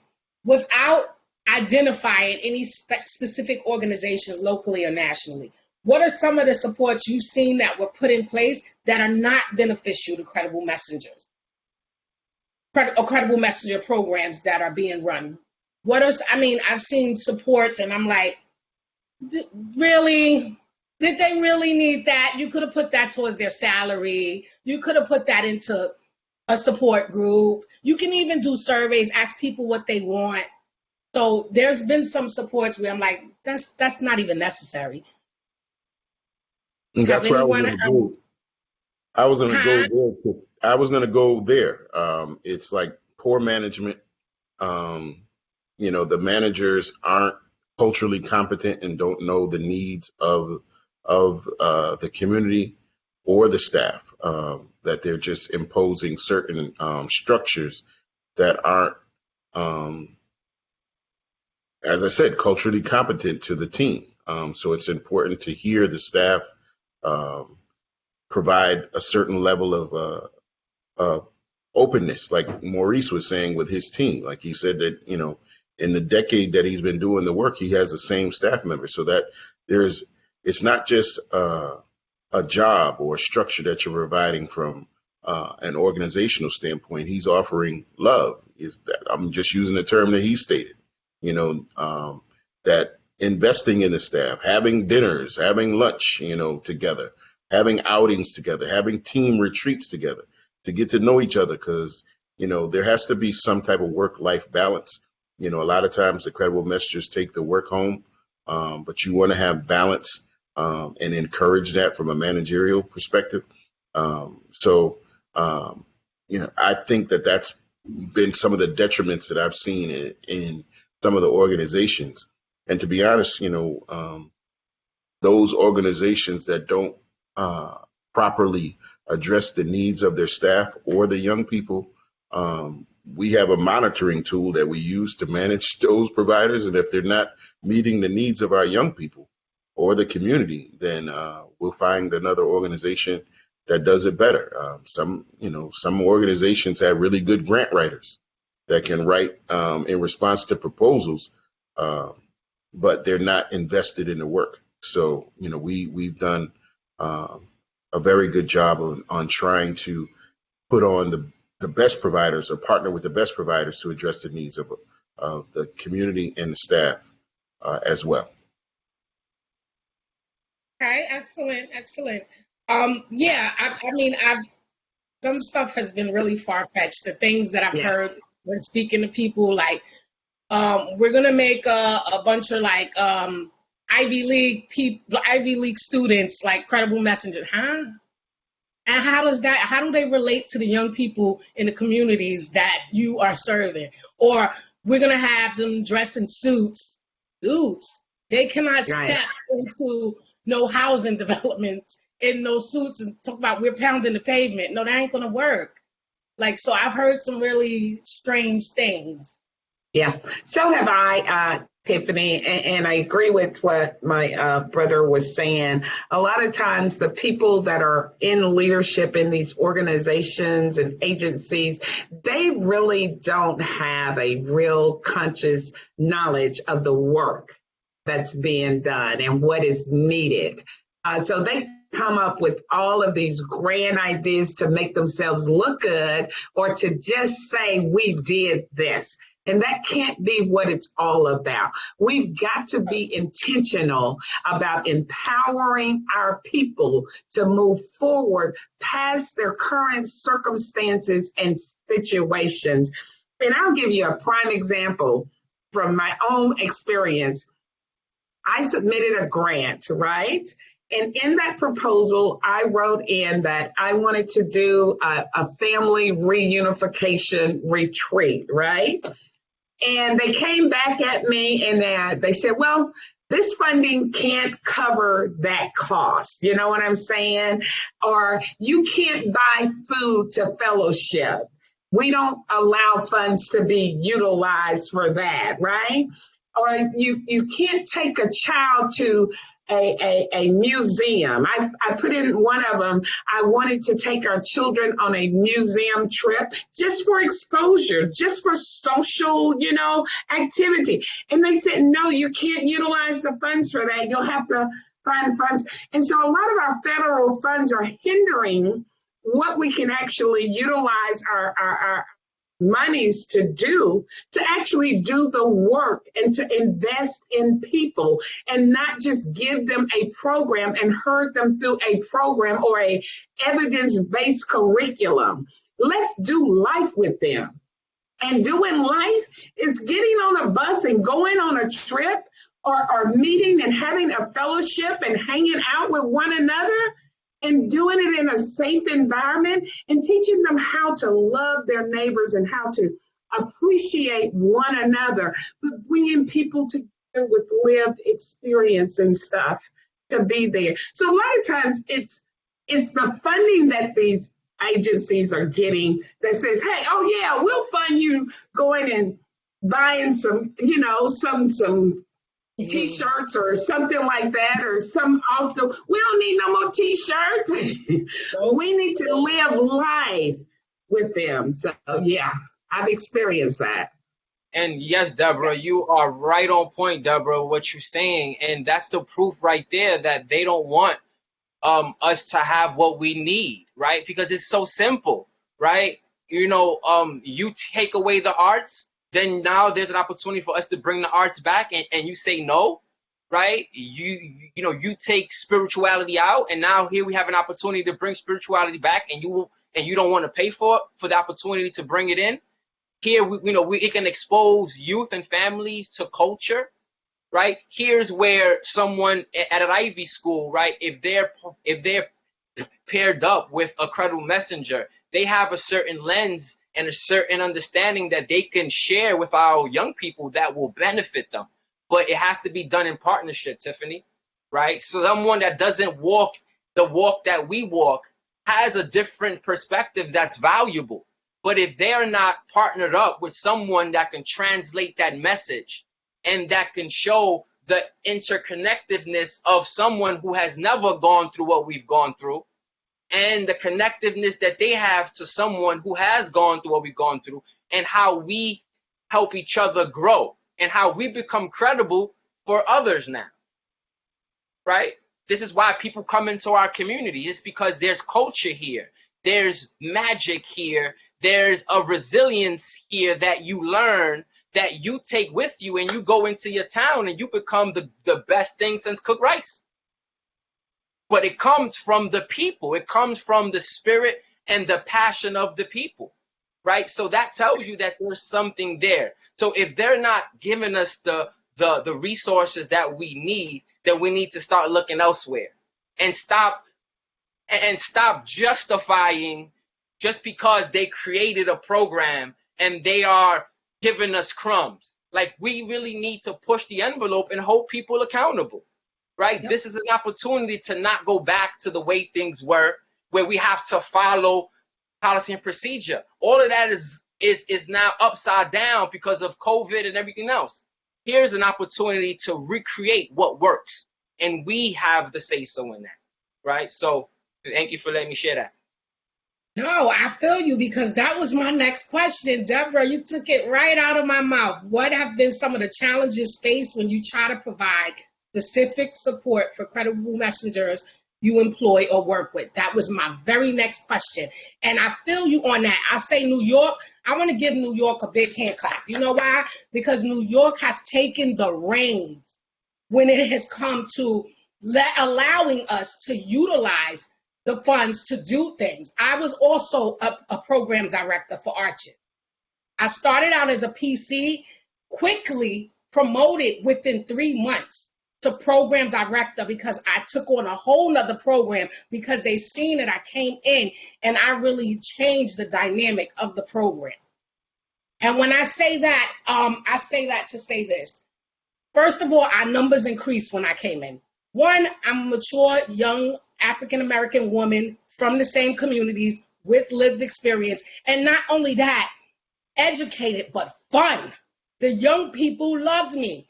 Without identifying any specific organizations locally or nationally, what are some of the supports you've seen that were put in place that are not beneficial to credible messengers? Or credible messenger programs that are being run? I've seen supports and I'm like, really? Did they really need that? You could have put that towards their salary. You could have put that into a support group. You can even do surveys, ask people what they want. So there's been some supports where I'm like, that's not even necessary. And Have that's where I was anyone? going to go. I was going to go Huh? there. I was going to go there. It's like poor management. The managers aren't culturally competent and don't know the needs of the community or the staff. That they're just imposing certain structures that aren't, as I said, culturally competent to the team. So it's important to hear the staff provide a certain level of openness, like Maurice was saying with his team. Like he said that, in the decade that he's been doing the work, he has the same staff members. So that it's not just a job or a structure that you're providing from an organizational standpoint. He's offering love. I'm just using the term that he stated, that investing in the staff, having dinners, having lunch, together, having outings together, having team retreats together to get to know each other, because, there has to be some type of work-life balance. A lot of times the credible messengers take the work home, but you want to have balance and encourage that from a managerial perspective. I think that that's been some of the detriments that I've seen in some of the organizations. And to be honest, those organizations that don't properly address the needs of their staff or the young people, we have a monitoring tool that we use to manage those providers. And if they're not meeting the needs of our young people or the community, then we'll find another organization that does it better. Some organizations have really good grant writers that can write in response to proposals, but they're not invested in the work. So, we've done a very good job on trying to put on the best providers or partner with the best providers to address the needs of the community and the staff as well. Okay, excellent. Some stuff has been really far-fetched. The things that I've heard when speaking to people, like, we're gonna make a bunch of like Ivy League students like credible messengers, huh? And how do they relate to the young people in the communities that you are serving? Or we're gonna have them dress in suits. They cannot step into no housing developments in those suits and talk about we're pounding the pavement. No, that ain't gonna work. Like, so I've heard some really strange things. Yeah, so have I, Tiffany, and I agree with what my brother was saying. A lot of times the people that are in leadership in these organizations and agencies, they really don't have a real conscious knowledge of the work that's being done and what is needed. So they come up with all of these grand ideas to make themselves look good or to just say, we did this. And that can't be what it's all about. We've got to be intentional about empowering our people to move forward past their current circumstances and situations. And I'll give you a prime example from my own experience. I submitted a grant, right? And in that proposal, I wrote in that I wanted to do a family reunification retreat, right? And they came back at me and they said, well, this funding can't cover that cost. You know what I'm saying? Or you can't buy food to fellowship. We don't allow funds to be utilized for that, right? Or you can't take a child to a museum. I put in one of them, I wanted to take our children on a museum trip just for exposure, just for social, activity. And they said, no, you can't utilize the funds for that. You'll have to find funds. And so a lot of our federal funds are hindering what we can actually utilize our monies to actually do the work and to invest in people and not just give them a program and herd them through a program or a evidence-based curriculum. Let's do life with them. And doing life is getting on a bus and going on a trip, or meeting and having a fellowship and hanging out with one another and doing it in a safe environment and teaching them how to love their neighbors and how to appreciate one another, but bringing people together with lived experience and stuff to be there. So a lot of times it's the funding that these agencies are getting that says, hey, oh yeah, we'll fund you going and buying some, some T-shirts or something like that, or we don't need no more T-shirts. We need to live life with them. So yeah, I've experienced that. And yes, Deborah, you are right on point, Deborah, what you're saying. And that's the proof right there that they don't want us to have what we need, right? Because it's so simple, right? You take away the arts, then now there's an opportunity for us to bring the arts back, and you say no, right? You take spirituality out, and now here we have an opportunity to bring spirituality back, and you don't want to pay for the opportunity to bring it in. Here, it can expose youth and families to culture, right? Here's where someone at an Ivy school, right, if they're paired up with a credible messenger, they have a certain lens and a certain understanding that they can share with our young people that will benefit them. But it has to be done in partnership, Tiffany, right? So someone that doesn't walk the walk that we walk has a different perspective that's valuable. But if they're not partnered up with someone that can translate that message and that can show the interconnectedness of someone who has never gone through what we've gone through, and the connectiveness that they have to someone who has gone through what we've gone through, and how we help each other grow, and how we become credible for others now, right? This is why people come into our community. It's because there's culture here. There's magic here. There's a resilience here that you learn, that you take with you, and you go into your town and you become the best thing since cooked rice. But it comes from the people. It comes from the spirit and the passion of the people, right? So that tells you that there's something there. So if they're not giving us the resources that we need, then we need to start looking elsewhere and stop justifying just because they created a program and they are giving us crumbs. Like, we really need to push the envelope and hold people accountable, right? Yep. This is an opportunity to not go back to the way things were, where we have to follow policy and procedure. All of that is now upside down because of COVID and everything else. Here's an opportunity to recreate what works, and we have the say-so in that, right? So thank you for letting me share that. No, I feel you, because that was my next question. Deborah, you took it right out of my mouth. What have been some of the challenges faced when you try to provide specific support for credible messengers you employ or work with? That was my very next question. And I feel you on that. I say New York, I want to give New York a big hand clap. You know why? Because New York has taken the reins when it has come to allowing us to utilize the funds to do things. I was also a program director for Arches. I started out as a PC, quickly promoted within 3 months to program director, because I took on a whole nother program, because they seen that I came in and I really changed the dynamic of the program. And when I say that, I say that to say this. First of all, our numbers increased when I came in. One, I'm a mature, young African-American woman from the same communities with lived experience. And not only that, educated, but fun. The young people loved me.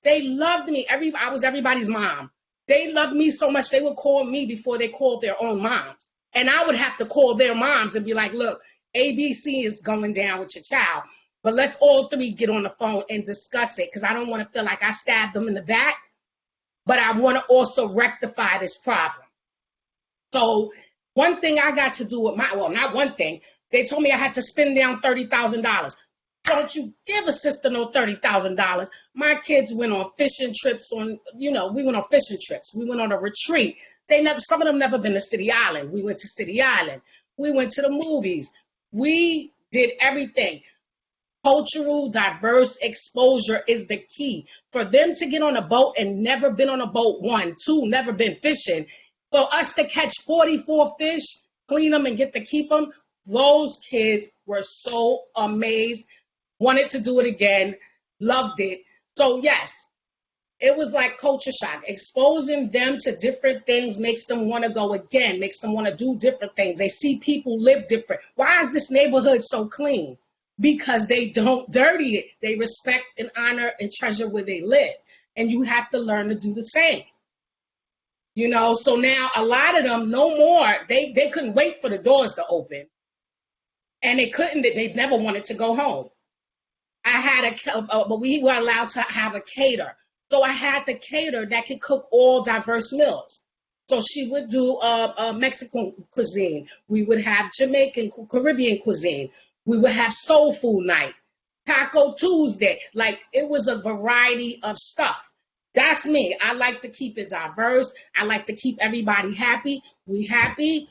They loved me. I was everybody's mom. They loved me so much they would call me before they called their own moms. And I would have to call their moms and be like, look, ABC is going down with your child, but let's all three get on the phone and discuss it, because I don't want to feel like I stabbed them in the back, but I want to also rectify this problem. So one thing I got to do with not one thing, they told me I had to spend down $30,000. Don't you give a sister no $30,000. My kids went on fishing trips we went on fishing trips. We went on a retreat. Some of them never been to City Island. We went to City Island. We went to the movies. We did everything. Cultural diverse exposure is the key. For them to get on a boat and never been on a boat, 1, 2, never been fishing, for us to catch 44 fish, clean them and get to keep them, those kids were so amazed, wanted to do it again, loved it. So yes, it was like culture shock. Exposing them to different things makes them want to go again, makes them want to do different things. They see people live different. Why is this neighborhood so clean? Because they don't dirty it. They respect and honor and treasure where they live. And you have to learn to do the same. You know, so now a lot of them, no more, they couldn't wait for the doors to open. And they never wanted to go home. I had but we were allowed to have a caterer. So I had the caterer that could cook all diverse meals. So she would do Mexican cuisine. We would have Jamaican, Caribbean cuisine. We would have soul food night, Taco Tuesday. Like, it was a variety of stuff. That's me. I like to keep it diverse. I like to keep everybody happy. We happy,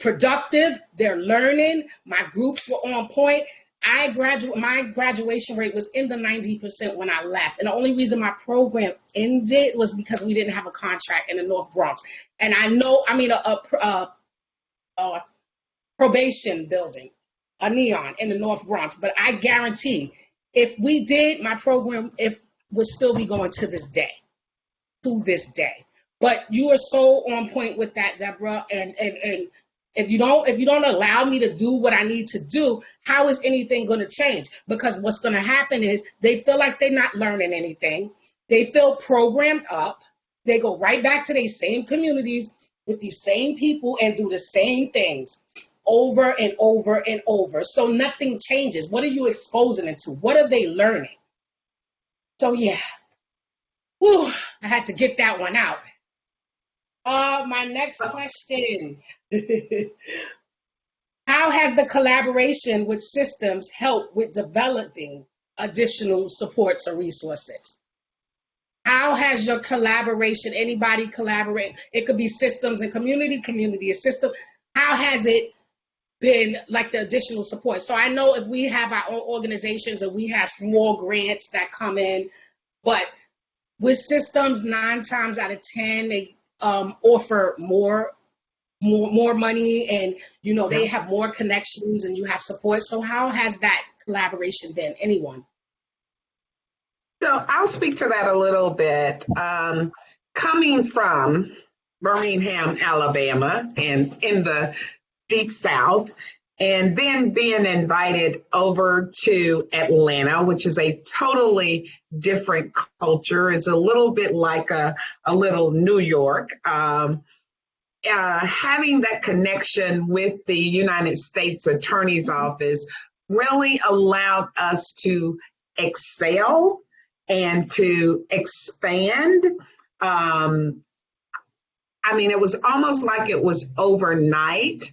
productive. They're learning. My groups were on point. My graduation rate was in the 90% when I left. And the only reason my program ended was because we didn't have a contract in the North Bronx. And a probation building, a neon in the North Bronx. But I guarantee if we did, my program would still be going to this day. But you are so on point with that, Deborah. And if you don't allow me to do what I need to do, how is anything going to change? Because what's going to happen is they feel like they're not learning anything. They feel programmed up. They go right back to these same communities with these same people and do the same things over and over and over. So nothing changes. What are you exposing them to? What are they learning? So yeah, I had to get that one out. My next question. How has the collaboration with systems helped with developing additional supports or resources? How has your collaboration, anybody collaborate? It could be systems and community is system. How has it been like the additional support? So I know if we have our own organizations and we have small grants that come in, but with systems, 9 times out of 10, they offer more money, and they have more connections and you have support. So how has that collaboration been? Anyone? So I'll speak to that a little bit. Coming from Birmingham, Alabama, and in the Deep South, and then being invited over to Atlanta, which is a totally different culture. It's a little bit like a little New York. Having that connection with the United States Attorney's Office really allowed us to excel and to expand. It was almost like it was overnight.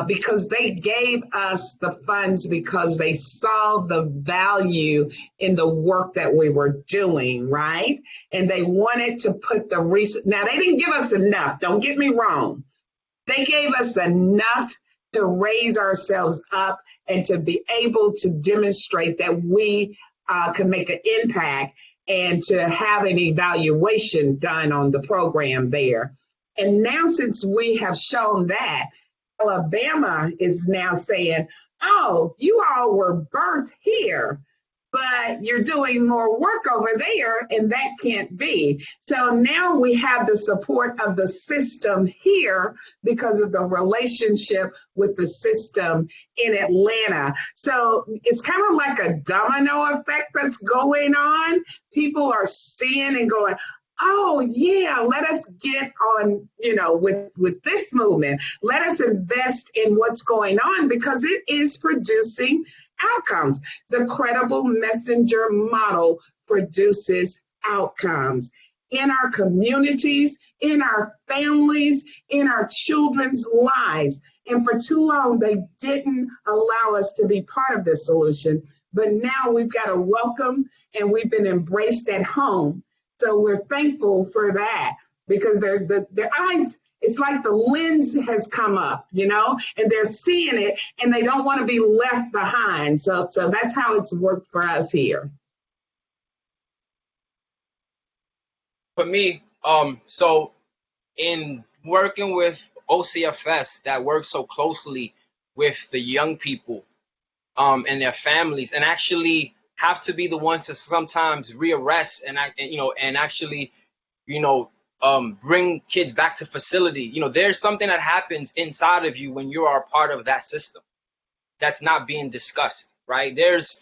Because they gave us the funds because they saw the value in the work that we were doing, right? And they wanted to put the research. Now, they didn't give us enough. Don't get me wrong. They gave us enough to raise ourselves up and to be able to demonstrate that we can make an impact and to have an evaluation done on the program there. And now, since we have shown that, Alabama is now saying, oh, you all were birthed here, but you're doing more work over there, and that can't be. So now we have the support of the system here because of the relationship with the system in Atlanta. So it's kind of like a domino effect that's going on. People are seeing and going, oh, yeah, let us get on, with this movement. Let us invest in what's going on because it is producing outcomes. The credible messenger model produces outcomes in our communities, in our families, in our children's lives. And for too long, they didn't allow us to be part of the solution. But now we've got a welcome and we've been embraced at home. So we're thankful for that because their eyes it's like the lens has come up, you know, and they're seeing it and they don't want to be left behind. So that's how it's worked for us here. For me, so in working with OCFS that works so closely with the young people and their families, and actually have to be the ones to sometimes rearrest and actually bring kids back to facility. There's something that happens inside of you when you are a part of that system that's not being discussed, right? There's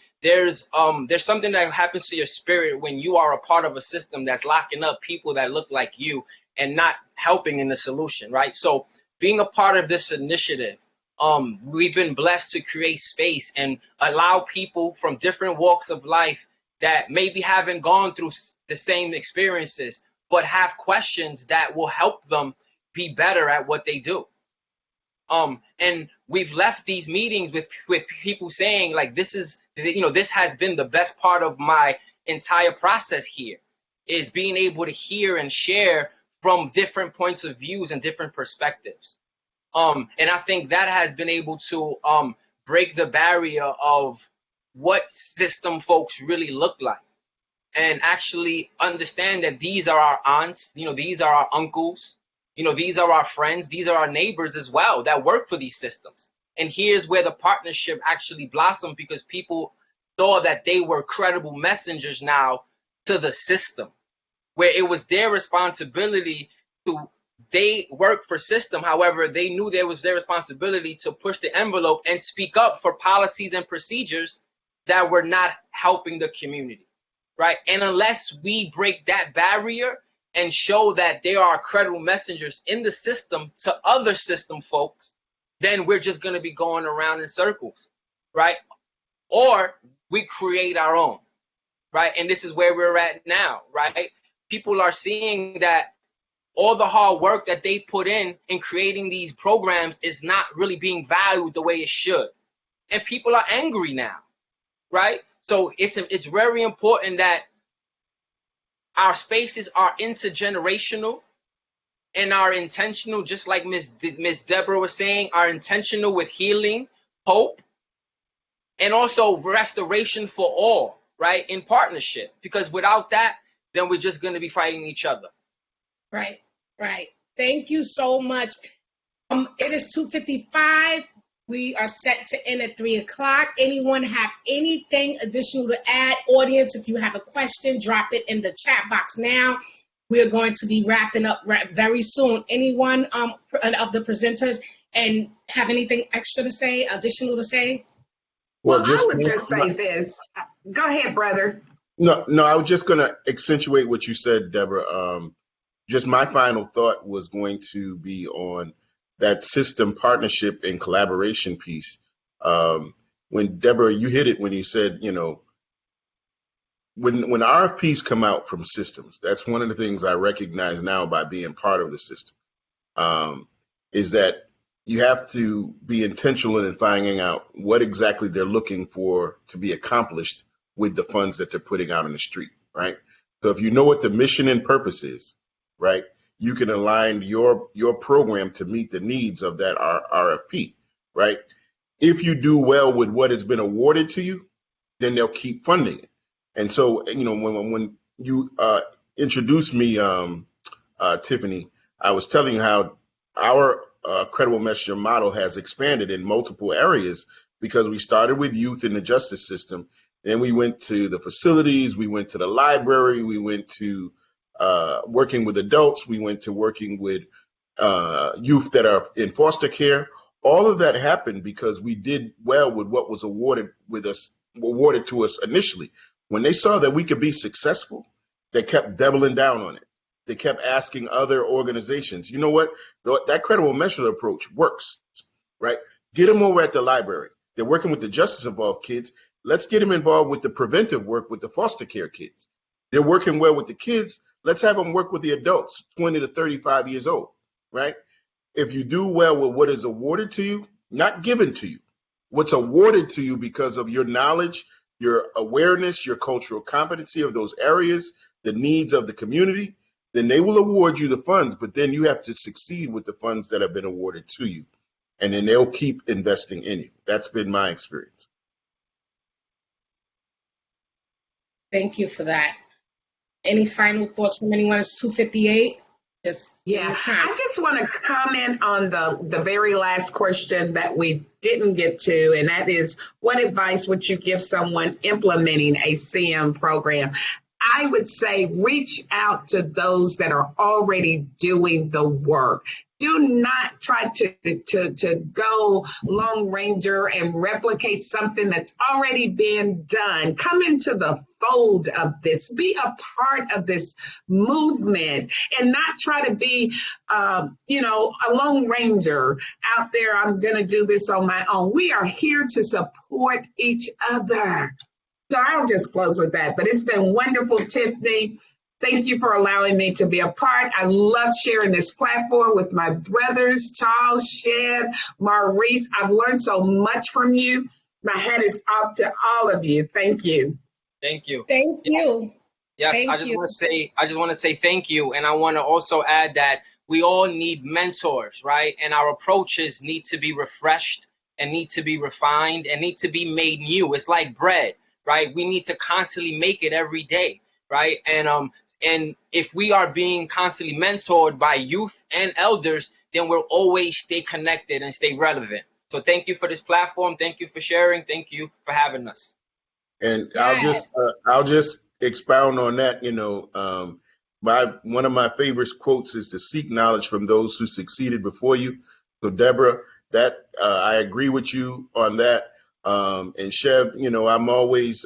something that happens to your spirit when you are a part of a system that's locking up people that look like you and not helping in the solution, right? So being a part of this initiative, we've been blessed to create space and allow people from different walks of life that maybe haven't gone through the same experiences, but have questions that will help them be better at what they do. And we've left these meetings with people saying, like, this has been the best part of my entire process here, is being able to hear and share from different points of views and different perspectives. And I think that has been able to break the barrier of what system folks really look like, and actually understand that these are our aunts, these are our uncles, these are our friends, these are our neighbors as well that work for these systems. And here's where the partnership actually blossomed, because people saw that they were credible messengers now to the system, where it was their responsibility to, they work for system. However, they knew there was their responsibility to push the envelope and speak up for policies and procedures that were not helping the community, right? And unless we break that barrier and show that there are credible messengers in the system to other system folks, then we're just going to be going around in circles, right? Or we create our own, right? And this is where we're at now, right? People are seeing that all the hard work that they put in creating these programs is not really being valued the way it should. And people are angry now, right? So it's very important that our spaces are intergenerational and are intentional, just like Miss Deborah was saying, are intentional with healing, hope, and also restoration for all, right, in partnership. Because without that, then we're just going to be fighting each other. Right. Thank you so much. It is 2:55. We are set to end at 3:00. Anyone have anything additional to add? Audience, if you have a question, drop it in the chat box now. We're going to be wrapping up very soon. Anyone of the presenters and have anything extra to say, additional to say? Well, I would just say this. Go ahead, brother. No, I was just going to accentuate what you said, Deborah. Just my final thought was going to be on that system partnership and collaboration piece. When Deborah, you hit it when you said, when RFPs come out from systems, that's one of the things I recognize now by being part of the system, is that you have to be intentional in finding out what exactly they're looking for to be accomplished with the funds that they're putting out on the street, right? So if you know what the mission and purpose is, right, you can align your program to meet the needs of that RFP, right? If you do well with what has been awarded to you, then they'll keep funding it. And so, when you introduced me, Tiffany, I was telling you how our credible messenger model has expanded in multiple areas, because we started with youth in the justice system. Then we went to the facilities, we went to the library, we went to working with adults, we went to working with youth that are in foster care. All of that happened because we did well with what was awarded to us initially. When they saw that we could be successful, they kept doubling down on it. They kept asking other organizations, you know what, that credible messenger approach works, right? Get them over at the library. They're working with the justice involved kids. Let's get them involved with the preventive work with the foster care kids. They're working well with the kids. Let's have them work with the adults, 20 to 35 years old, right? If you do well with what is awarded to you, not given to you, what's awarded to you because of your knowledge, your awareness, your cultural competency of those areas, the needs of the community, then they will award you the funds, but then you have to succeed with the funds that have been awarded to you. And then they'll keep investing in you. That's been my experience. Thank you for that. Any final thoughts from anyone? It's 2:58. Just give me Yeah, time. I just want to comment on the very last question that we didn't get to, and that is, what advice would you give someone implementing a CM program? I would say reach out to those that are already doing the work. Do not try to go Lone Ranger and replicate something that's already been done. Come into the fold of this. Be a part of this movement and not try to be, a Lone Ranger out there. I'm going to do this on my own. We are here to support each other. So I'll just close with that. But it's been wonderful, Tiffany. Thank you for allowing me to be a part. I love sharing this platform with my brothers, Charles, Shed, Maurice. I've learned so much from you. My hat is off to all of you. Thank you. Thank you. Thank you. Yes, Thank I just you. want to say thank you, and I want to also add that we all need mentors, right? And our approaches need to be refreshed and need to be refined and need to be made new. It's like bread, right? We need to constantly make it every day, right? And if we are being constantly mentored by youth and elders, then we'll always stay connected and stay relevant. So thank you for this platform. Thank you for sharing. Thank you for having us. And Yes. I'll just expound on that. One of my favorite quotes is to seek knowledge from those who succeeded before you. So Deborah, that I agree with you on that. And Chev, I'm always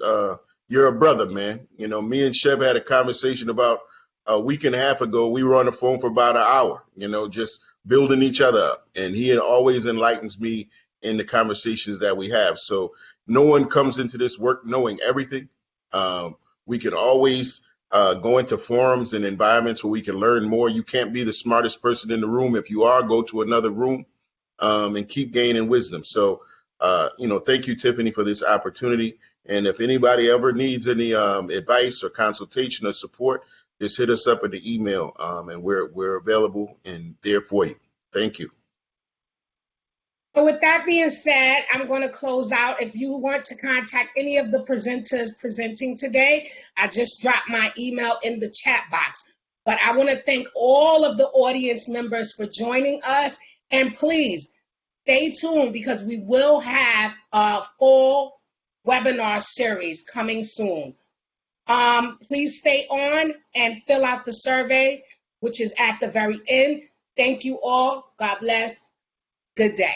you're a brother, man. Me and Chev had a conversation about a week and a half ago. We were on the phone for about an hour, just building each other up. And he always enlightens me in the conversations that we have. So no one comes into this work knowing everything. We can always go into forums and environments where we can learn more. You can't be the smartest person in the room. If you are, go to another room and keep gaining wisdom. So, thank you, Tiffany, for this opportunity. And if anybody ever needs any advice or consultation or support, just hit us up at the email, and we're available and there for you. Thank you. So with that being said, I'm going to close out. If you want to contact any of the presenters presenting today, I just dropped my email in the chat box. But I want to thank all of the audience members for joining us. And please stay tuned because we will have a full webinar series coming soon. Please stay on and fill out the survey, which is at the very end. Thank you all. God bless. Good day.